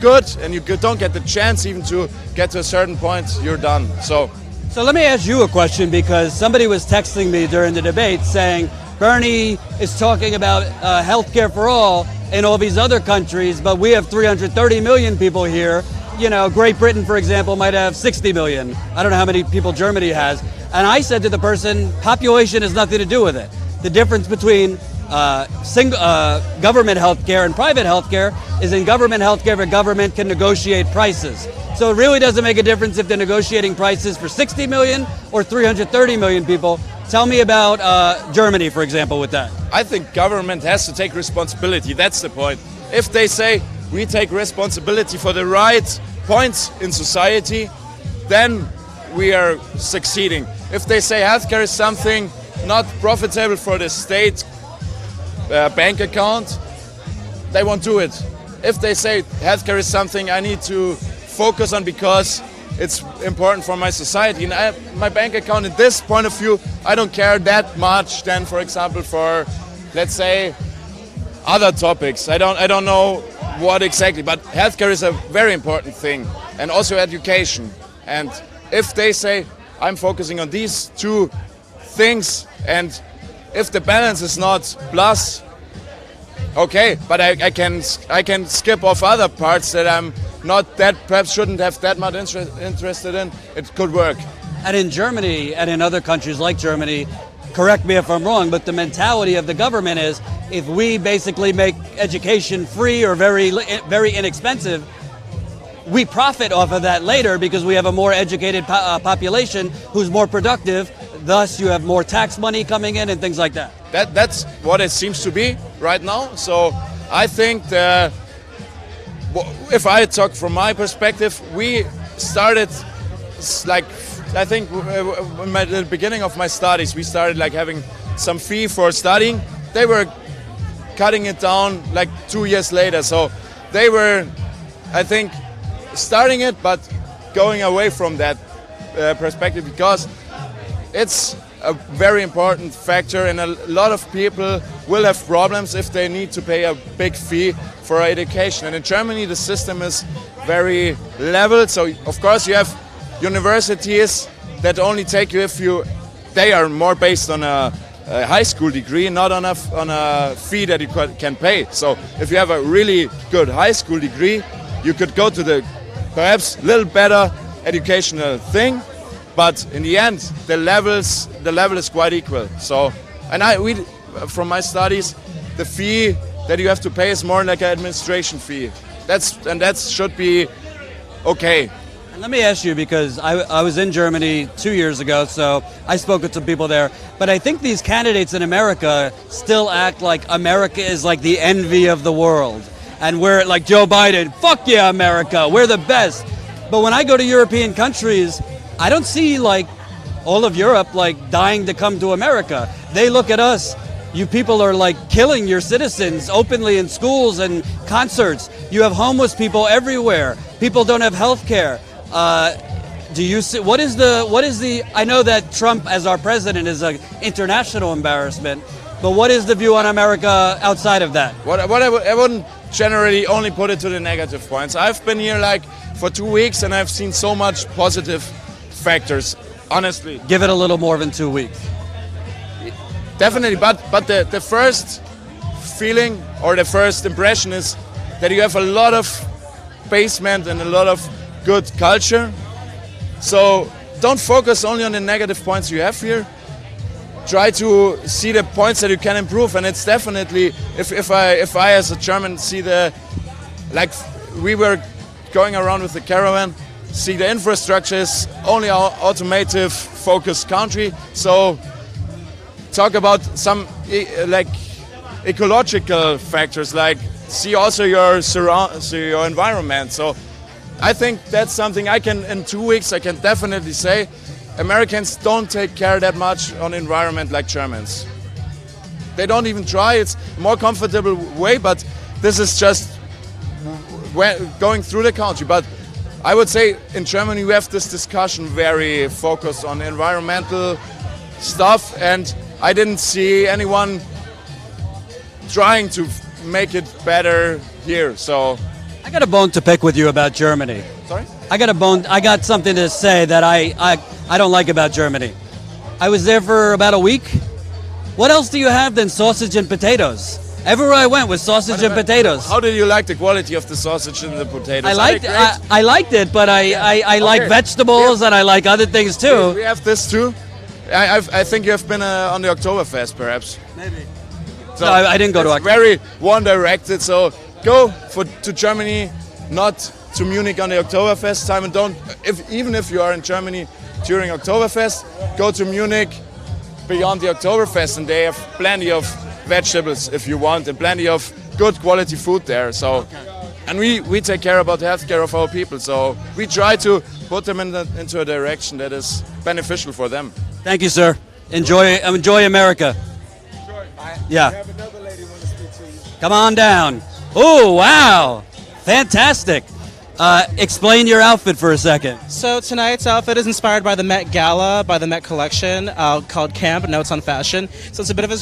good and you don't get the chance even to get to a certain point, you're done. So let me ask you a question, because somebody was texting me during the debate saying Bernie is talking about healthcare for all in all these other countries, but we have 330 million people here. You know, Great Britain, for example, might have 60 million. I don't know how many people Germany has. And I said to the person, population has nothing to do with it. The difference between government healthcare and private healthcare is in government healthcare, the government can negotiate prices. So it really doesn't make a difference if they're negotiating prices for 60 million or 330 million people. Tell me about Germany, for example, with that. I think government has to take responsibility. That's the point. If they say we take responsibility for the right points in society, then we are succeeding. If they say healthcare is something not profitable for the state bank account, they won't do it. If they say healthcare is something I need to focus on because it's important for my society, and my bank account, in this point of view, I don't care that much than, for example, for, let's say, other topics. I don't know what exactly, but healthcare is a very important thing, and also education. And if they say I'm focusing on these two things, and if the balance is not plus, okay, but I can skip off other parts that I'm not that, perhaps shouldn't have that much interested in. It could work. And in Germany and in other countries like Germany, correct me if I'm wrong, but the mentality of the government is if we basically make education free or very inexpensive, we profit off of that later because we have a more educated population who's more productive. Thus, you have more tax money coming in and things like that. That's what it seems to be right now. So I think if I talk from my perspective, we started like, I think in the beginning of my studies, we started like having some fee for studying. They were cutting it down like 2 years later. So they were, I think, starting it, but going away from that perspective because it's a very important factor, and a lot of people will have problems if they need to pay a big fee for education. And in Germany, the system is very level. So of course you have universities that only take you if they are more based on a high school degree, not on a fee that you can pay. So if you have a really good high school degree, you could go to the perhaps a little better educational thing, but in the end, the level is quite equal. So, and from my studies, the fee that you have to pay is more like an administration fee. That should be okay. And let me ask you, because I was in Germany 2 years ago, so I spoke with some people there. But I think these candidates in America still act like America is like the envy of the world. And we're like Joe Biden, fuck yeah, America, we're the best. But when I go to European countries, I don't see like all of Europe like dying to come to America. They look at us, you people are like killing your citizens openly in schools and concerts. You have homeless people everywhere. People don't have health care. Do you see, what is the, I know that Trump as our president is an international embarrassment, but what is the view on America outside of that? I wouldn't generally only put it to the negative points. I've been here like for 2 weeks and I've seen so much positive factors, honestly. Give it a little more than 2 weeks. Definitely, but the first feeling or the first impression is that you have a lot of basement and a lot of good culture. So don't focus only on the negative points you have here. Try to see the points that you can improve, and it's definitely if I as a German see like we were going around with the caravan, see the infrastructure is only our automotive focused country. So talk about some like ecological factors, like see also your environment. So I think that's something in 2 weeks I can definitely say Americans don't take care that much on environment like Germans. They don't even try. It's a more comfortable way, but this is just going through the country. But I would say in Germany we have this discussion very focused on environmental stuff, and I didn't see anyone trying to make it better here. So I got a bone to pick with you about Germany. sorry. I got something to say that I don't like about Germany. I was there for about a week. What else do you have than sausage and potatoes? Everywhere I went was sausage and potatoes. How did you like the quality of the sausage and the potatoes? I liked it, but I like Okay. vegetables and I like other things too. We have this too. I think you have been on the Oktoberfest, perhaps. Maybe. So No, I didn't go to it's very one-directed. So go to Germany, not to Munich on the Oktoberfest time, and even if you are in Germany during Oktoberfest, go to Munich beyond the Oktoberfest, and they have plenty of vegetables if you want, and plenty of good quality food there. So, and we take care about the healthcare of our people. So we try to put them into a direction that is beneficial for them. Thank you, sir. Enjoy America. Yeah. Come on down. Oh, wow. Fantastic. Explain your outfit for a second. So tonight's outfit is inspired by the Met Gala, by the Met Collection, called Camp Notes on Fashion. So it's a bit of a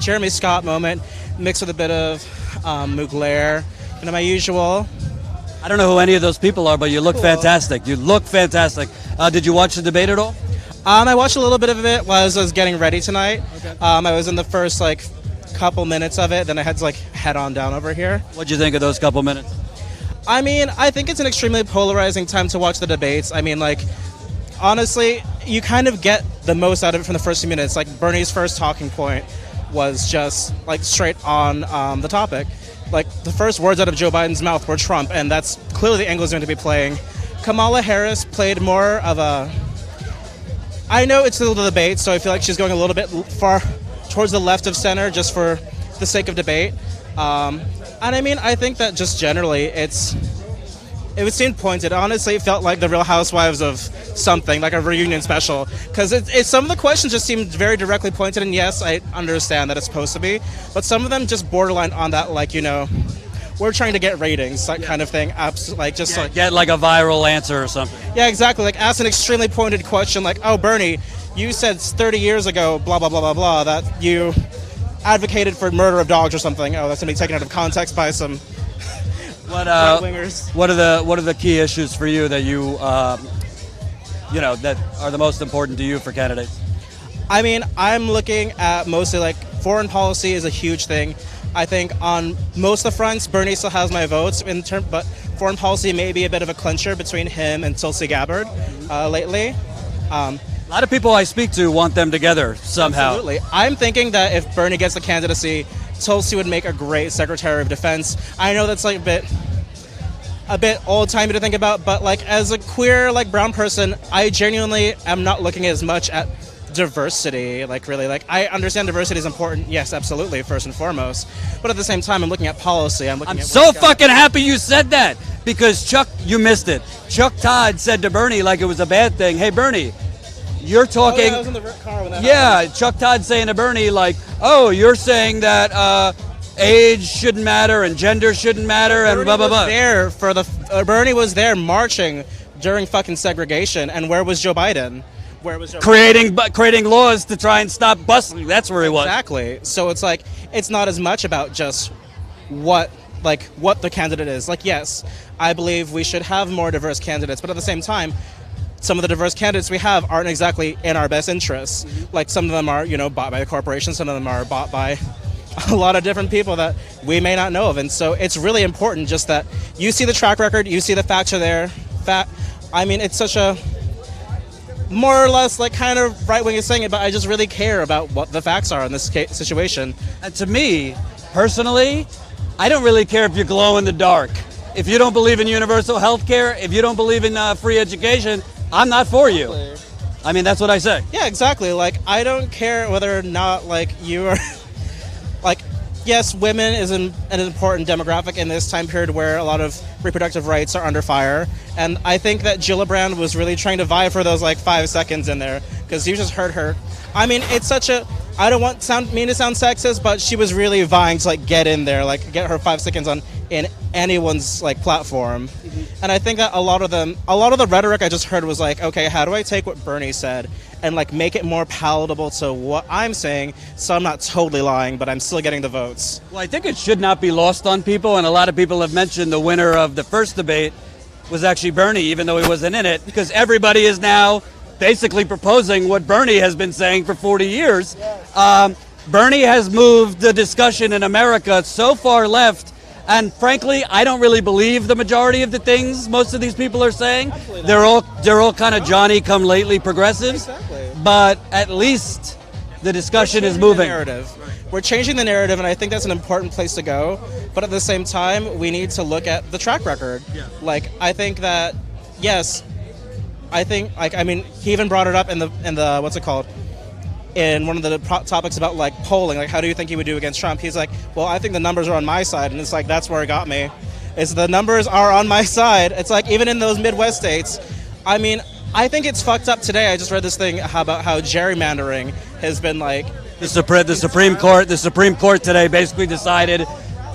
Jeremy Scott moment, mixed with a bit of Mugler. My usual. I don't know who any of those people are, but you look fantastic. You look fantastic. Did you watch the debate at all? I watched a little bit of it while I was getting ready tonight. Okay. I was in the first couple minutes of it, then I had to head on down over here. What'd you think of those couple minutes? I mean, I think it's an extremely polarizing time to watch the debates. I mean, honestly, you kind of get the most out of it from the first few minutes. Bernie's first talking point was just straight on the topic. The first words out of Joe Biden's mouth were Trump, and that's clearly the angle he's going to be playing. Kamala Harris played more of a... I know it's still the debate, so I feel like she's going a little bit far towards the left of center just for the sake of debate. And I mean, I think that just generally it seemed pointed. Honestly, it felt like the Real Housewives of something, like a reunion special. Because some of the questions just seemed very directly pointed, and yes, I understand that it's supposed to be. But some of them just borderline on that, we're trying to get ratings, kind of thing. Get a viral answer or something. Yeah, exactly. Ask an extremely pointed question, oh, Bernie, you said 30 years ago, blah, blah, blah, blah, blah, that you advocated for murder of dogs or something. Oh, that's going to be taken out of context by some right-wingers. What are the key issues for you that you, that are the most important to you for candidates? I mean, I'm looking at mostly, foreign policy is a huge thing. I think on most of the fronts, Bernie still has my votes, but foreign policy may be a bit of a clincher between him and Tulsi Gabbard lately. A lot of people I speak to want them together somehow. Absolutely. I'm thinking that if Bernie gets the candidacy, Tulsi would make a great Secretary of Defense. I know that's a bit old-timey to think about, but as a queer brown person, I genuinely am not looking as much at diversity, I understand diversity is important, yes, absolutely, first and foremost, but at the same time I'm looking at policy. I'm so fucking happy you said that, because you missed it. Chuck Todd said to Bernie it was a bad thing, hey Bernie, you're talking... Oh, yeah, I was in the car when that happened. Chuck Todd saying to Bernie oh, you're saying that age shouldn't matter and gender shouldn't matter and blah blah blah. Bernie was there marching during fucking segregation, and where was Joe Biden? Creating laws to try and stop busing. That's where he was. Exactly. So it's not as much about just what the candidate is. Yes, I believe we should have more diverse candidates, but at the same time, some of the diverse candidates we have aren't exactly in our best interests. Mm-hmm. Some of them are, bought by the corporations, some of them are bought by a lot of different people that we may not know of. And so it's really important just that you see the track record, you see the facts are there. I mean, it's such a more or less kind of right wing is saying it, but I just really care about what the facts are in this situation. And to me, personally, I don't really care if you glow in the dark. If you don't believe in universal health care, if you don't believe in free education, I'm not for you. I mean, that's what I say. Yeah, exactly. I don't care whether or not you are yes, women is an important demographic in this time period where a lot of reproductive rights are under fire. And I think that Gillibrand was really trying to vie for those 5 seconds in there, because you just heard her. I mean, it's such a I don't want mean to sound sexist, but she was really vying to like get in there, like get her 5 seconds on in anyone's like platform. And I think that a lot of the rhetoric I just heard was like, okay, how do I take what Bernie said and like make it more palatable to what I'm saying, so I'm not totally lying, but I'm still getting the votes. Well, I think it should not be lost on people, and a lot of people have mentioned the winner of the first debate was actually Bernie, even though he wasn't in it, because everybody is now basically proposing what Bernie has been saying for 40 years. Bernie has moved the discussion in America so far left, and frankly, I don't really believe the majority of the things most of these people are saying. They're all kind of Johnny-come-lately progressives, but at least the discussion is moving. We're changing the narrative, and I think that's an important place to go. But at the same time, we need to look at the track record. Like, I think that, yes, I think, like, I mean, he even brought it up in the what's it called? In one of the topics about like polling, like how do you think he would do against Trump? He's like, well, I think the numbers are on my side, and it's like that's where it got me. Is the numbers are on my side. It's like even in those Midwest states. I mean, I think it's fucked up today. I just read this thing about how gerrymandering has been like the Supreme Court today basically decided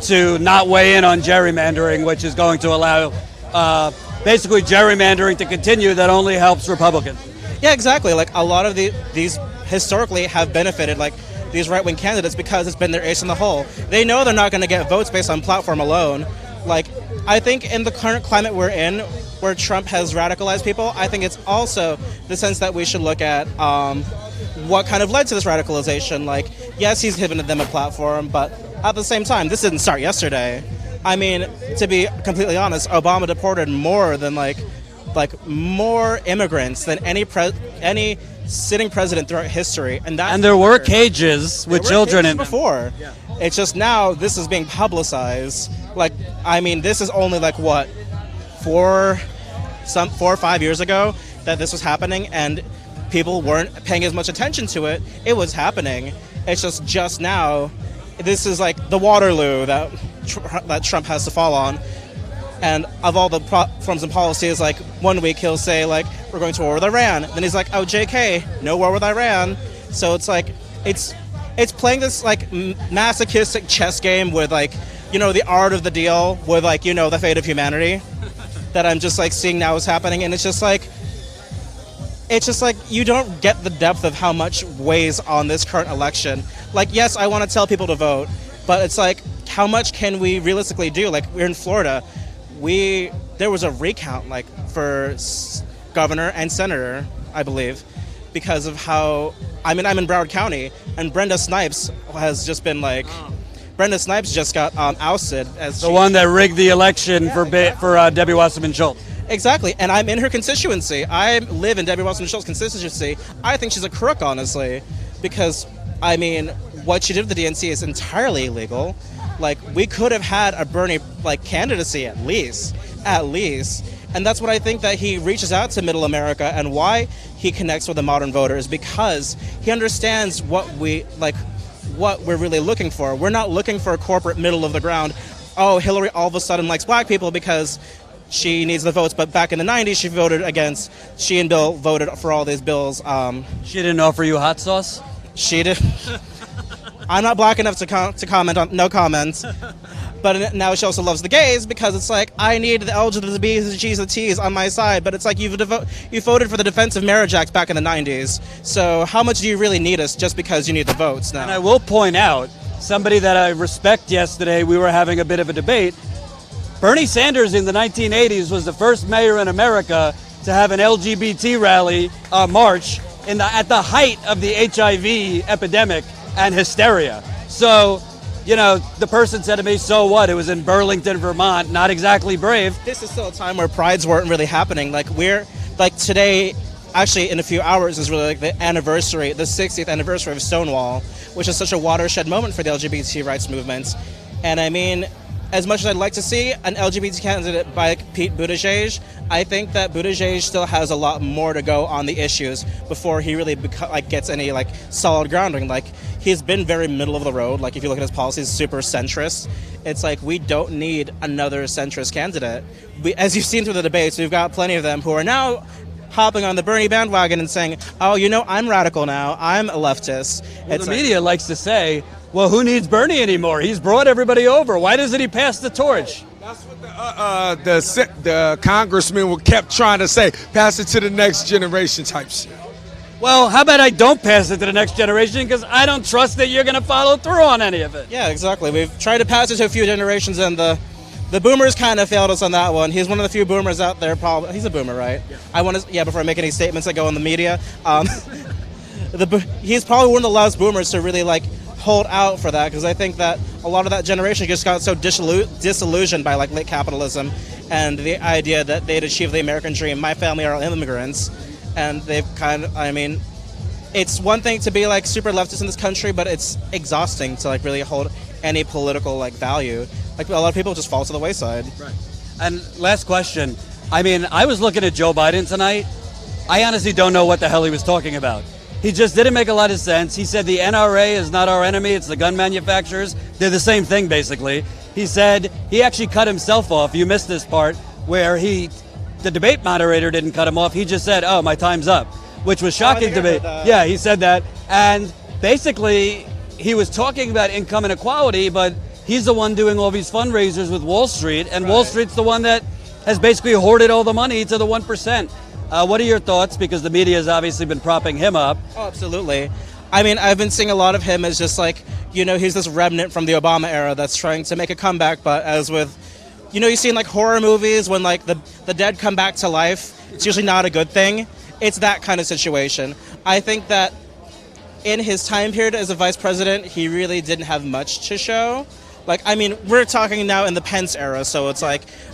to not weigh in on gerrymandering, which is going to allow basically gerrymandering to continue. That only helps Republicans. Yeah, exactly. Like a lot of these historically have benefited like these right-wing candidates because it's been their ace in the hole. They know they're not going to get votes based on platform alone. Like, I think in the current climate we're in, where Trump has radicalized people, I think it's also the sense that we should look at what kind of led to this radicalization. Like, yes, he's given them a platform, but at the same time, this didn't start yesterday. I mean, to be completely honest, Obama deported more than like more immigrants than any sitting president throughout history, and there were cages with children in them before. Yeah. It's just now this is being publicized. Like, I mean, this is only like what 4 or 5 years ago that this was happening, and people weren't paying as much attention to it. It was happening. It's just now. This is like the Waterloo that Trump has to fall on. And of all the platforms and policies, like 1 week he'll say like we're going to war with Iran, then he's like, oh JK, no war with Iran. So it's like it's playing this like masochistic chess game with like, you know, the art of the deal with like, you know, the fate of humanity that I'm just like seeing now is happening. And it's just like you don't get the depth of how much weighs on this current election. Like, yes, I want to tell people to vote, but it's like, how much can we realistically do? Like, we're in Florida. There was a recount like for governor and senator, I believe, because of how, I mean, I'm in Broward County, and Brenda Snipes has just been like, Brenda Snipes just got ousted as the one that rigged the election for Debbie Wasserman Schultz. Exactly, and I'm in her constituency. I live in Debbie Wasserman Schultz's constituency. I think she's a crook, honestly, because I mean, what she did with the DNC is entirely illegal. Like, we could have had a Bernie like candidacy at least, and that's what I think that he reaches out to Middle America, and why he connects with the modern voter is because he understands what we're really looking for. We're not looking for a corporate middle of the ground. Oh, Hillary all of a sudden likes black people because she needs the votes, but back in the 90s she and Bill voted for all these bills. She didn't offer you hot sauce? She did. I'm not black enough to comment on, no comments. But now she also loves the gays because it's like, I need the L's, the B's, the G's, the T's on my side. But it's like, you voted for the Defense of Marriage Act back in the 90s. So how much do you really need us just because you need the votes now? And I will point out, somebody that I respect yesterday, we were having a bit of a debate. Bernie Sanders in the 1980s was the first mayor in America to have an LGBT rally march at the height of the HIV epidemic and hysteria. So, you know, the person said to me, so what? It was in Burlington, Vermont, not exactly brave. This is still a time where prides weren't really happening. Like, we're, like today, actually in a few hours is really like the 60th anniversary of Stonewall, which is such a watershed moment for the LGBT rights movement. And I mean, as much as I'd like to see an LGBT candidate by Pete Buttigieg, I think that Buttigieg still has a lot more to go on the issues before he really gets any like solid grounding. Like, he's been very middle of the road. Like, if you look at his policies, super centrist. It's like, we don't need another centrist candidate. As you've seen through the debates, we've got plenty of them who are now hopping on the Bernie bandwagon and saying, oh, I'm radical now. I'm a leftist. Well, the media likes to say, well, who needs Bernie anymore? He's brought everybody over. Why doesn't he pass the torch? That's what the congressman kept trying to say. Pass it to the next generation type shit. Well, how about I don't pass it to the next generation because I don't trust that you're going to follow through on any of it. Yeah, exactly. We've tried to pass it to a few generations, and the boomers kind of failed us on that one. He's one of the few boomers out there. Probably he's a boomer, right? Yeah. Before I make any statements that go in the media, he's probably one of the last boomers to really hold out for that, because I think that a lot of that generation just got so disillusioned by late capitalism and the idea that they'd achieve the American dream. My family are all immigrants. And they've it's one thing to be super leftist in this country, but it's exhausting to really hold any political value. A lot of people just fall to the wayside. Right. And last question. I was looking at Joe Biden tonight. I honestly don't know what the hell he was talking about. He just didn't make a lot of sense. He said the NRA is not our enemy, it's the gun manufacturers. They're the same thing, basically. He said he actually cut himself off. You missed this part where the debate moderator didn't cut him off. He just said, oh, my time's up, which was shocking to me. Yeah, he said that. And basically, he was talking about income inequality, but he's the one doing all these fundraisers with Wall Street, and Wall Street's the one that has basically hoarded all the money to the 1%. What are your thoughts? Because the media has obviously been propping him up. Oh, absolutely. I've been seeing a lot of him as just he's this remnant from the Obama era that's trying to make a comeback, but as with you see in horror movies when the dead come back to life, it's usually not a good thing. It's that kind of situation. I think that in his time period as a vice president, he really didn't have much to show. We're talking now in the Pence era, so it's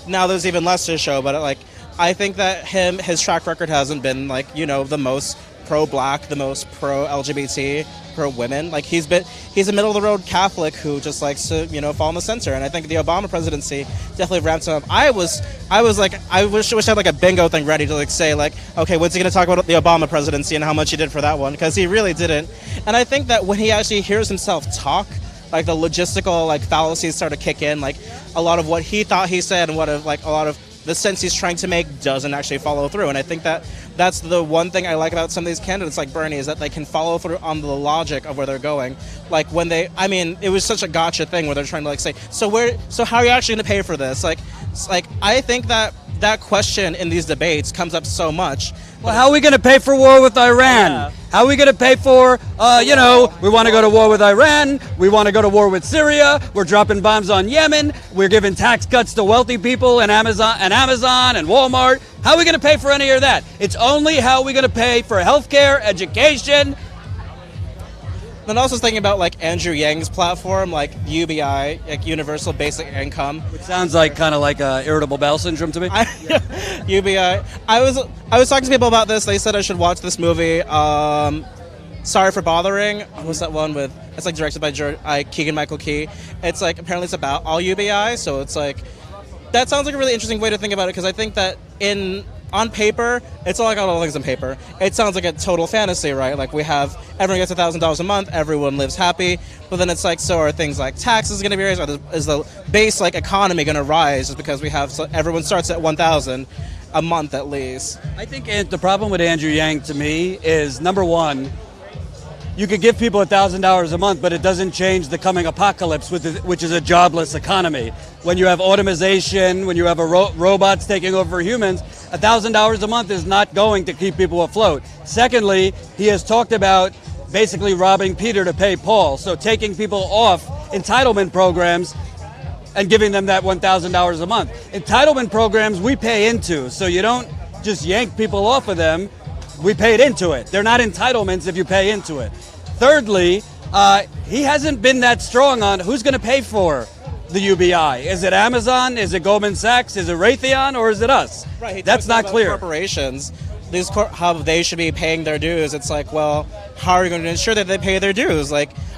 now there's even less to show, but I think that his track record hasn't been the most pro-black, the most pro-LGBT, pro-women. He's a middle-of-the-road Catholic who just likes to fall in the center. And I think the Obama presidency definitely ramped him up. I wish I had a bingo thing ready to say okay, what's he going to talk about the Obama presidency and how much he did for that one? Because he really didn't. And I think that when he actually hears himself talk, the logistical fallacies start to kick in. A lot of what he thought he said and what a lot of the sense he's trying to make doesn't actually follow through. And I think that that's the one thing I like about some of these candidates like Bernie, is that they can follow through on the logic of where they're going. When it was such a gotcha thing where they're trying to say, so how are you actually going to pay for this? I think that question in these debates comes up so much. Well, how are we going to pay for war with Iran? Yeah. How are we going to pay for, we want to go to war with Iran. We want to go to war with Syria. We're dropping bombs on Yemen. We're giving tax cuts to wealthy people and Amazon and Walmart. How are we going to pay for any of that? It's only how are we going to pay for healthcare, education. And also thinking about Andrew Yang's platform, UBI, Universal Basic Income. Which sounds kind of like irritable bowel syndrome to me. UBI. I was talking to people about this. They said I should watch this movie. Sorry for Bothering. What's that one with? It's directed by Keegan-Michael Key. It's apparently it's about all UBI. So it's that sounds like a really interesting way to think about it, because I think that on paper, it's all all things on paper. It sounds like a total fantasy, right? We have everyone gets $1,000 a month, everyone lives happy, but then it's so are things taxes going to be raised? Is the base economy going to rise just because everyone starts at $1,000 a month at least? I think the problem with Andrew Yang to me is, number one, you could give people $1,000 a month, but it doesn't change the coming apocalypse, which is a jobless economy. When you have automation, when you have robots taking over humans, $1,000 a month is not going to keep people afloat. Secondly, he has talked about basically robbing Peter to pay Paul, so taking people off entitlement programs and giving them that $1,000 a month. Entitlement programs we pay into, so you don't just yank people off of them. We paid into it. They're not entitlements if you pay into it. Thirdly, he hasn't been that strong on who's going to pay for the UBI. Is it Amazon? Is it Goldman Sachs? Is it Raytheon? Or is it us? Right. That's not clear. Corporations, how they should be paying their dues. It's well, how are you going to ensure that they pay their dues?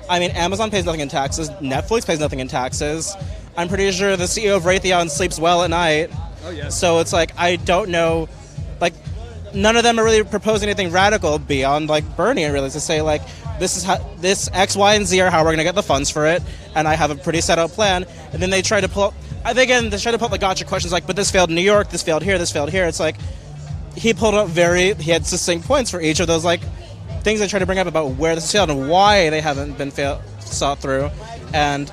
Amazon pays nothing in taxes. Netflix pays nothing in taxes. I'm pretty sure the CEO of Raytheon sleeps well at night. Oh, yes. So it's I don't know, none of them are really proposing anything radical beyond Bernie, really, to say this is how this X, Y, and Z are how we're going to get the funds for it, and I have a pretty set out plan. And then they try to pull up, they try to pull up gotcha questions but this failed in New York, this failed here, this failed here. It's he pulled up he had succinct points for each of those like things I tried to bring up about where this failed and why they haven't been thought through, and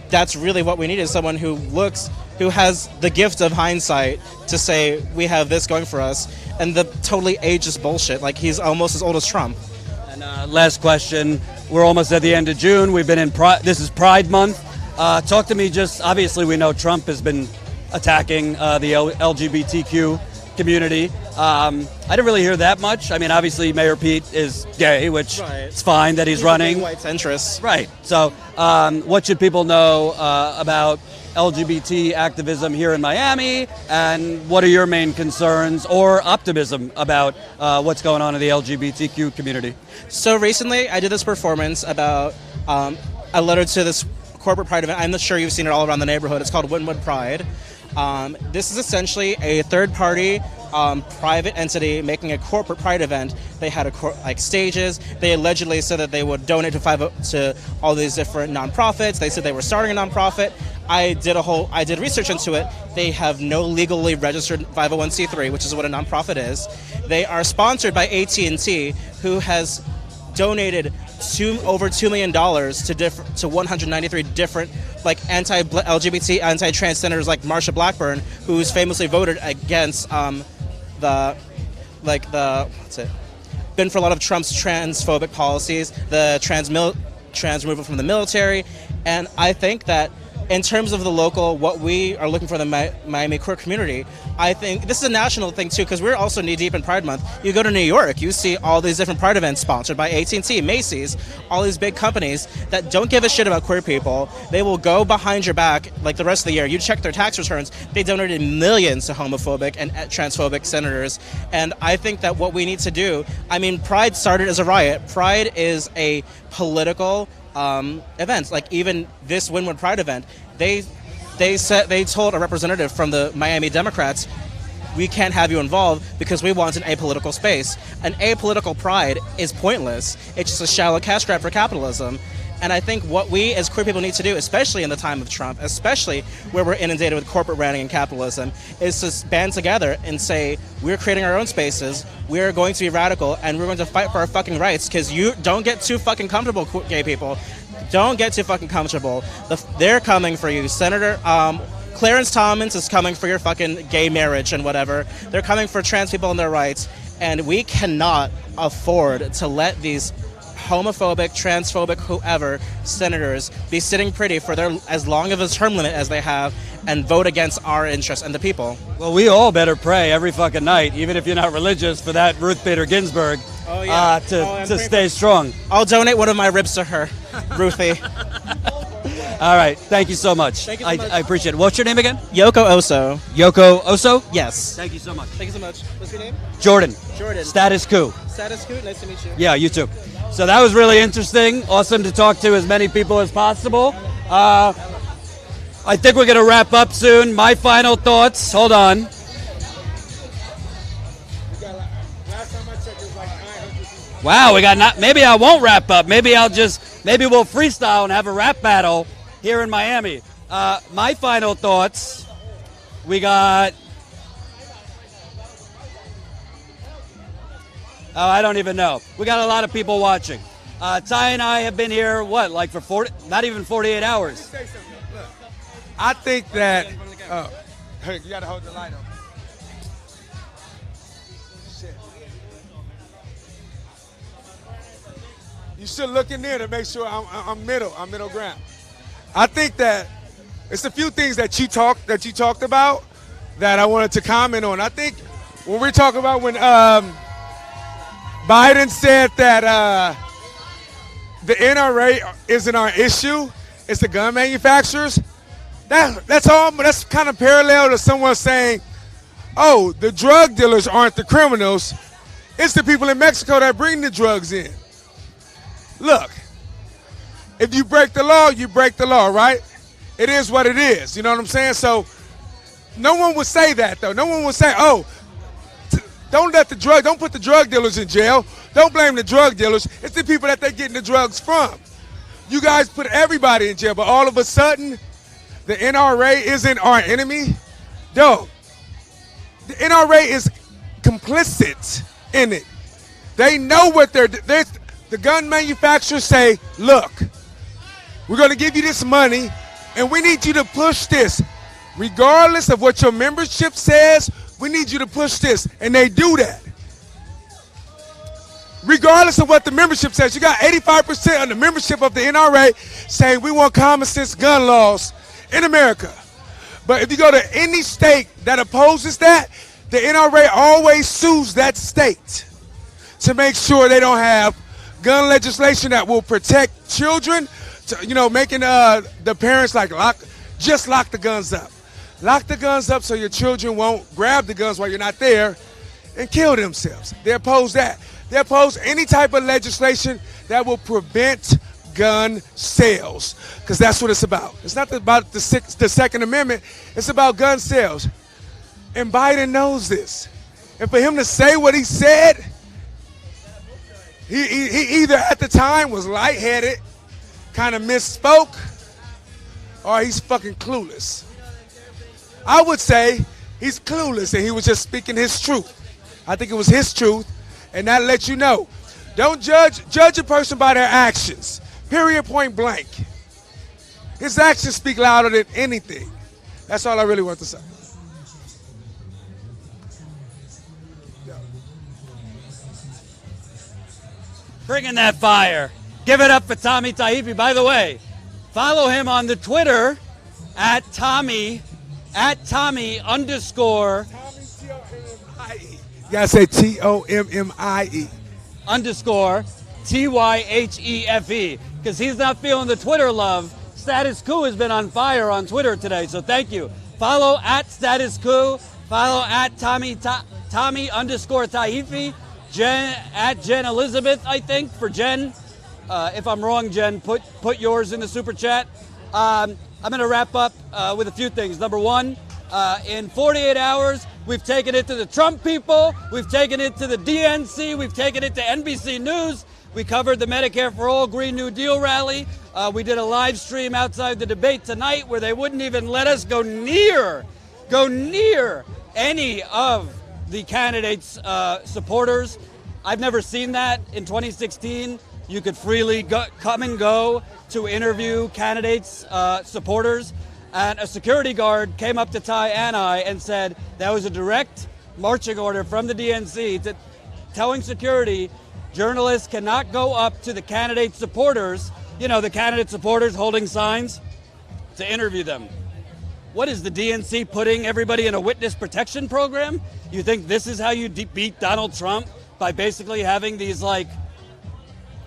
that's really what we need is someone who has the gift of hindsight to say we have this going for us, and the totally ageist bullshit. Like he's almost as old as Trump. And last question. We're almost at the end of June. We've been in this is Pride Month. Talk to me. Just obviously, we know Trump has been attacking the LGBTQ community. I didn't really hear that much. I mean, obviously, Mayor Pete is gay, which it's fine that he's running. White centrist. Right. So, what should people know about LGBT activism here in Miami, and what are your main concerns or optimism about what's going on in the LGBTQ community? So recently, I did this performance about a letter to this corporate pride event. I'm not sure you've seen it all around the neighborhood. It's called Wynwood Pride. This is essentially a third-party private entity making a corporate pride event. They had stages. They allegedly said that they would donate to all these different nonprofits. They said they were starting a nonprofit. I did research into it. They have no legally registered 501c3, which is what a nonprofit is. They are sponsored by AT&T, who has donated over $2 million to 193 different anti-LGBT, anti-trans senators like Marsha Blackburn, who's famously voted against been for a lot of Trump's transphobic policies, the trans removal from the military, and I think that in terms of the local, what we are looking for the Miami queer community, I think this is a national thing too, because we're also knee-deep in Pride Month. You go to New York, you see all these different Pride events sponsored by AT&T, Macy's, all these big companies that don't give a shit about queer people. They will go behind your back like the rest of the year. You check their tax returns, they donated millions to homophobic and transphobic senators. And I think that what we need to do, I mean, Pride started as a riot. Pride is a political events. Like even this Wynwood Pride event, they told a representative from the Miami Democrats, we can't have you involved because we want an apolitical space. An apolitical pride is pointless. It's just a shallow cash grab for capitalism. And I think what we as queer people need to do, especially in the time of Trump, especially where we're inundated with corporate branding and capitalism, is to band together and say, we're creating our own spaces, we're going to be radical, and we're going to fight for our fucking rights, because you don't get too fucking comfortable, gay people. Don't get too fucking comfortable. They're coming for you. Senator Clarence Thomas is coming for your fucking gay marriage and whatever. They're coming for trans people and their rights, and we cannot afford to let these homophobic, transphobic, whoever, senators be sitting pretty for as long of a term limit as they have and vote against our interests and the people. Well, we all better pray every fucking night, even if you're not religious, for that Ruth Bader Ginsburg to stay strong. I'll donate one of my ribs to her, Ruthie. All right. Thank you so much. Thank you so much. I appreciate it. What's your name again? Yoko Oso. Yoko Oso? Yes. Thank you so much. Thank you so much. What's your name? Jordan. Jordan. Status Quo. Status Quo. Nice to meet you. Yeah, you too. So that was really interesting. Awesome to talk to as many people as possible. I think we're going to wrap up soon. My final thoughts. Hold on. Wow, we got maybe I won't wrap up. Maybe we'll freestyle and have a rap battle here in Miami. My final thoughts. We got. Oh, I don't even know. We got a lot of people watching. Ty and I have been here, for not even 48 hours. I think that. Hey, you gotta hold the light on. Shit. You should look in there to make sure I'm middle ground. I think that it's a few things that you talked about that I wanted to comment on. I think when we're talking about when Biden said that the NRA isn't our issue, it's the gun manufacturers. That's kind of parallel to someone saying, oh, the drug dealers aren't the criminals, it's the people in Mexico that bring the drugs in. Look, if you break the law, you break the law, right? It is what it is, you know what I'm saying? So no one would say that, though. No one would say, oh, don't put the drug dealers in jail. Don't blame the drug dealers. It's the people that they're getting the drugs from. You guys put everybody in jail, but all of a sudden, the NRA isn't our enemy? No. The NRA is complicit in it. They know what the gun manufacturers say, look, we're going to give you this money, and we need you to push this. Regardless of what your membership says, we need you to push this. And they do that. Regardless of what the membership says, you got 85% of the membership of the NRA saying we want common sense gun laws in America. But if you go to any state that opposes that, the NRA always sues that state to make sure they don't have gun legislation that will protect children, making the parents lock the guns up. Lock the guns up so your children won't grab the guns while you're not there and kill themselves. They oppose that. They oppose any type of legislation that will prevent gun sales, because that's what it's about. It's not about the Second Amendment. It's about gun sales. And Biden knows this. And for him to say what he said, he either at the time was lightheaded, kind of misspoke, or he's fucking clueless. I would say he's clueless and he was just speaking his truth. I think it was his truth, and that lets you know. Don't judge a person by their actions. Period, point blank. His actions speak louder than anything. That's all I really want to say. Bringing that fire. Give it up for Tommy Tahifi. By the way, follow him on the Twitter at Tommy _ You gotta say TOMMIE _ TYHEFE, because he's not feeling the Twitter love. Status Quo has been on fire on Twitter today, so thank you. Follow at Status Quo. Follow at Tommy _ Tahifi. Jen Elizabeth, I think, for Jen. If I'm wrong, Jen, put yours in the super chat. I'm going to wrap up with a few things. Number one, in 48 hours, we've taken it to the Trump people. We've taken it to the DNC. We've taken it to NBC News. We covered the Medicare for All Green New Deal rally. We did a live stream outside the debate tonight where they wouldn't even let us go near any of the candidates' supporters. I've never seen that. In 2016, you could freely come and go to interview candidates' supporters. And a security guard came up to Ty and I and said that was a direct marching order from the DNC telling security journalists cannot go up to the candidate supporters, the candidate supporters holding signs, to interview them. What is the DNC putting everybody in a witness protection program? You think this is how you beat Donald Trump? By basically having these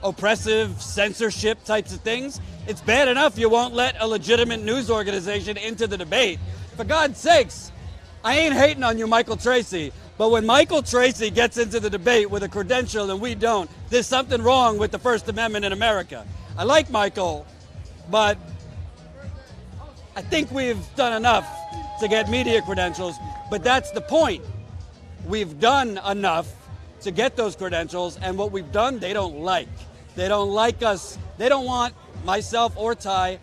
oppressive censorship types of things? It's bad enough you won't let a legitimate news organization into the debate. For God's sakes, I ain't hating on you, Michael Tracy, but when Michael Tracy gets into the debate with a credential and we don't, there's something wrong with the First Amendment in America. I like Michael, but I think we've done enough to get media credentials, but that's the point. We've done enough to get those credentials, and what we've done, they don't like. They don't like us. They don't want myself or Ty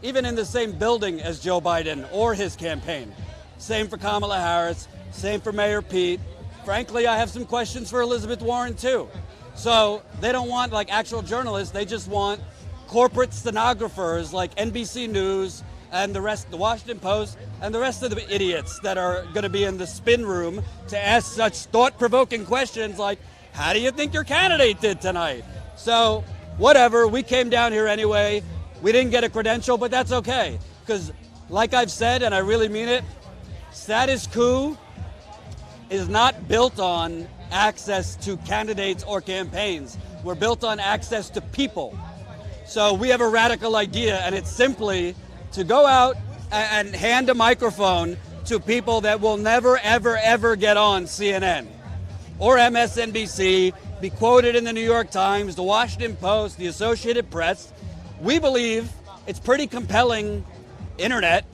even in the same building as Joe Biden or his campaign. Same for Kamala Harris, same for Mayor Pete. Frankly, I have some questions for Elizabeth Warren too. So they don't want actual journalists, they just want corporate stenographers like NBC News and the rest, the Washington Post, and the rest of the idiots that are going to be in the spin room to ask such thought-provoking questions like, how do you think your candidate did tonight? So, whatever, we came down here anyway. We didn't get a credential, but that's okay. Because, like I've said, and I really mean it, status quo is not built on access to candidates or campaigns. We're built on access to people. So we have a radical idea, and it's simply to go out and hand a microphone to people that will never, ever, ever get on CNN or MSNBC, be quoted in the New York Times, the Washington Post, the Associated Press. We believe it's pretty compelling internet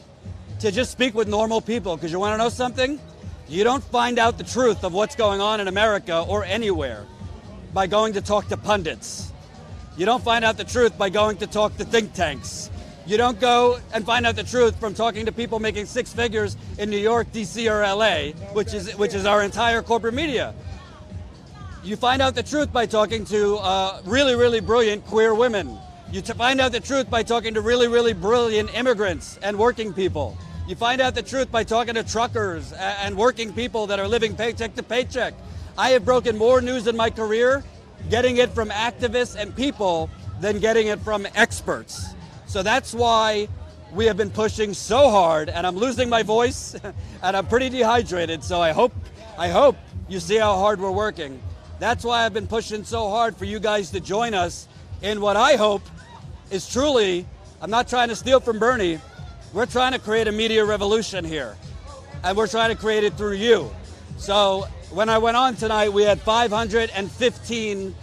to just speak with normal people, because you want to know something? You don't find out the truth of what's going on in America or anywhere by going to talk to pundits. You don't find out the truth by going to talk to think tanks. You don't go and find out the truth from talking to people making six figures in New York, DC, or LA, which is our entire corporate media. You find out the truth by talking to really, really brilliant queer women. You find out the truth by talking to really, really brilliant immigrants and working people. You find out the truth by talking to truckers and working people that are living paycheck to paycheck. I have broken more news in my career getting it from activists and people than getting it from experts. So that's why we have been pushing so hard, and I'm losing my voice and I'm pretty dehydrated, so I hope you see how hard we're working. That's why I've been pushing so hard for you guys to join us in what I hope is truly, I'm not trying to steal from Bernie, we're trying to create a media revolution here, and we're trying to create it through you. So when I went on tonight, we had 515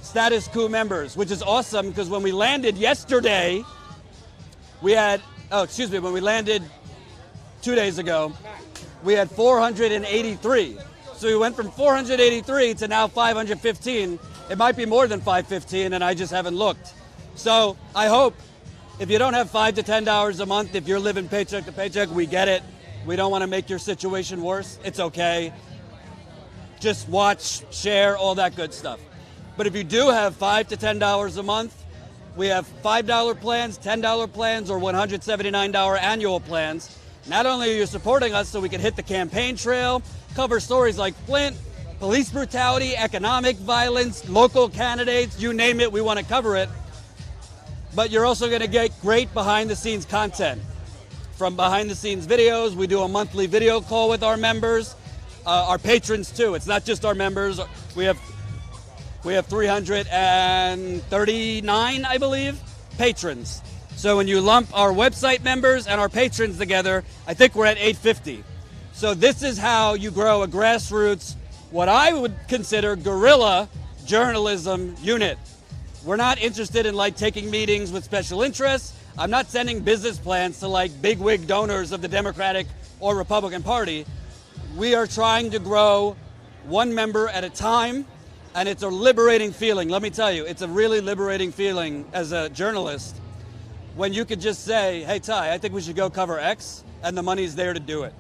Status Coup members, which is awesome because when we landed yesterday, when we landed 2 days ago, we had 483. So we went from 483 to now 515. It might be more than 515, and I just haven't looked. So I hope if you don't have $5 to $10 a month, if you're living paycheck to paycheck, we get it. We don't want to make your situation worse. It's okay. Just watch, share, all that good stuff. But if you do have $5 to $10 a month, we have $5 plans, $10 plans, or $179 annual plans. Not only are you supporting us so we can hit the campaign trail, cover stories like Flint, police brutality, economic violence, local candidates, you name it, we want to cover it. But you're also going to get great behind-the-scenes content. From behind-the-scenes videos, we do a monthly video call with our members, our patrons too. It's not just our members. We have 339, I believe, patrons. So when you lump our website members and our patrons together, I think we're at 850. So this is how you grow a grassroots, what I would consider guerrilla journalism unit. We're not interested in like taking meetings with special interests. I'm not sending business plans to like bigwig donors of the Democratic or Republican Party. We are trying to grow one member at a time, and it's a liberating feeling. Let me tell you, it's a really liberating feeling as a journalist when you could just say, hey, Ty, I think we should go cover X, and the money's there to do it.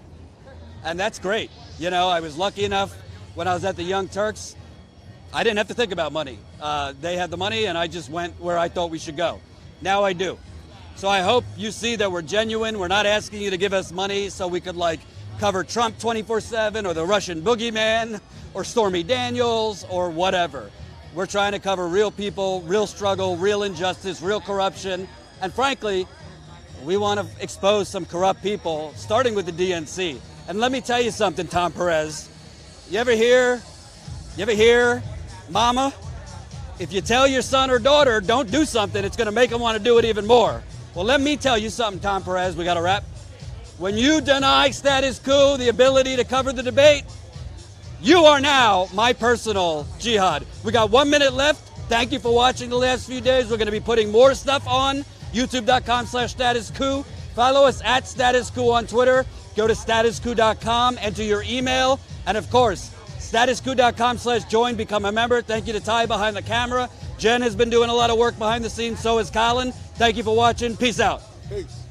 And that's great. You know, I was lucky enough when I was at the Young Turks, I didn't have to think about money. They had the money, and I just went where I thought we should go. Now I do. So I hope you see that we're genuine. We're not asking you to give us money so we could like cover Trump 24/7 or the Russian boogeyman or Stormy Daniels or whatever. We're trying to cover real people, real struggle, real injustice, real corruption. And frankly, we want to expose some corrupt people, starting with the DNC. And let me tell you something, Tom Perez. You ever hear, mama, if you tell your son or daughter don't do something, it's going to make them want to do it even more. Well, let me tell you something, Tom Perez. We got to wrap. When you deny Status Coup the ability to cover the debate, you are now my personal jihad. We got 1 minute left. Thank you for watching the last few days. We're going to be putting more stuff on youtube.com/Status Coup. Follow us at Status Coup on Twitter. Go to statuscoup.com, enter your email, and of course, statuscoup.com/join, become a member. Thank you to Ty behind the camera. Jen has been doing a lot of work behind the scenes, so has Colin. Thank you for watching. Peace out. Peace.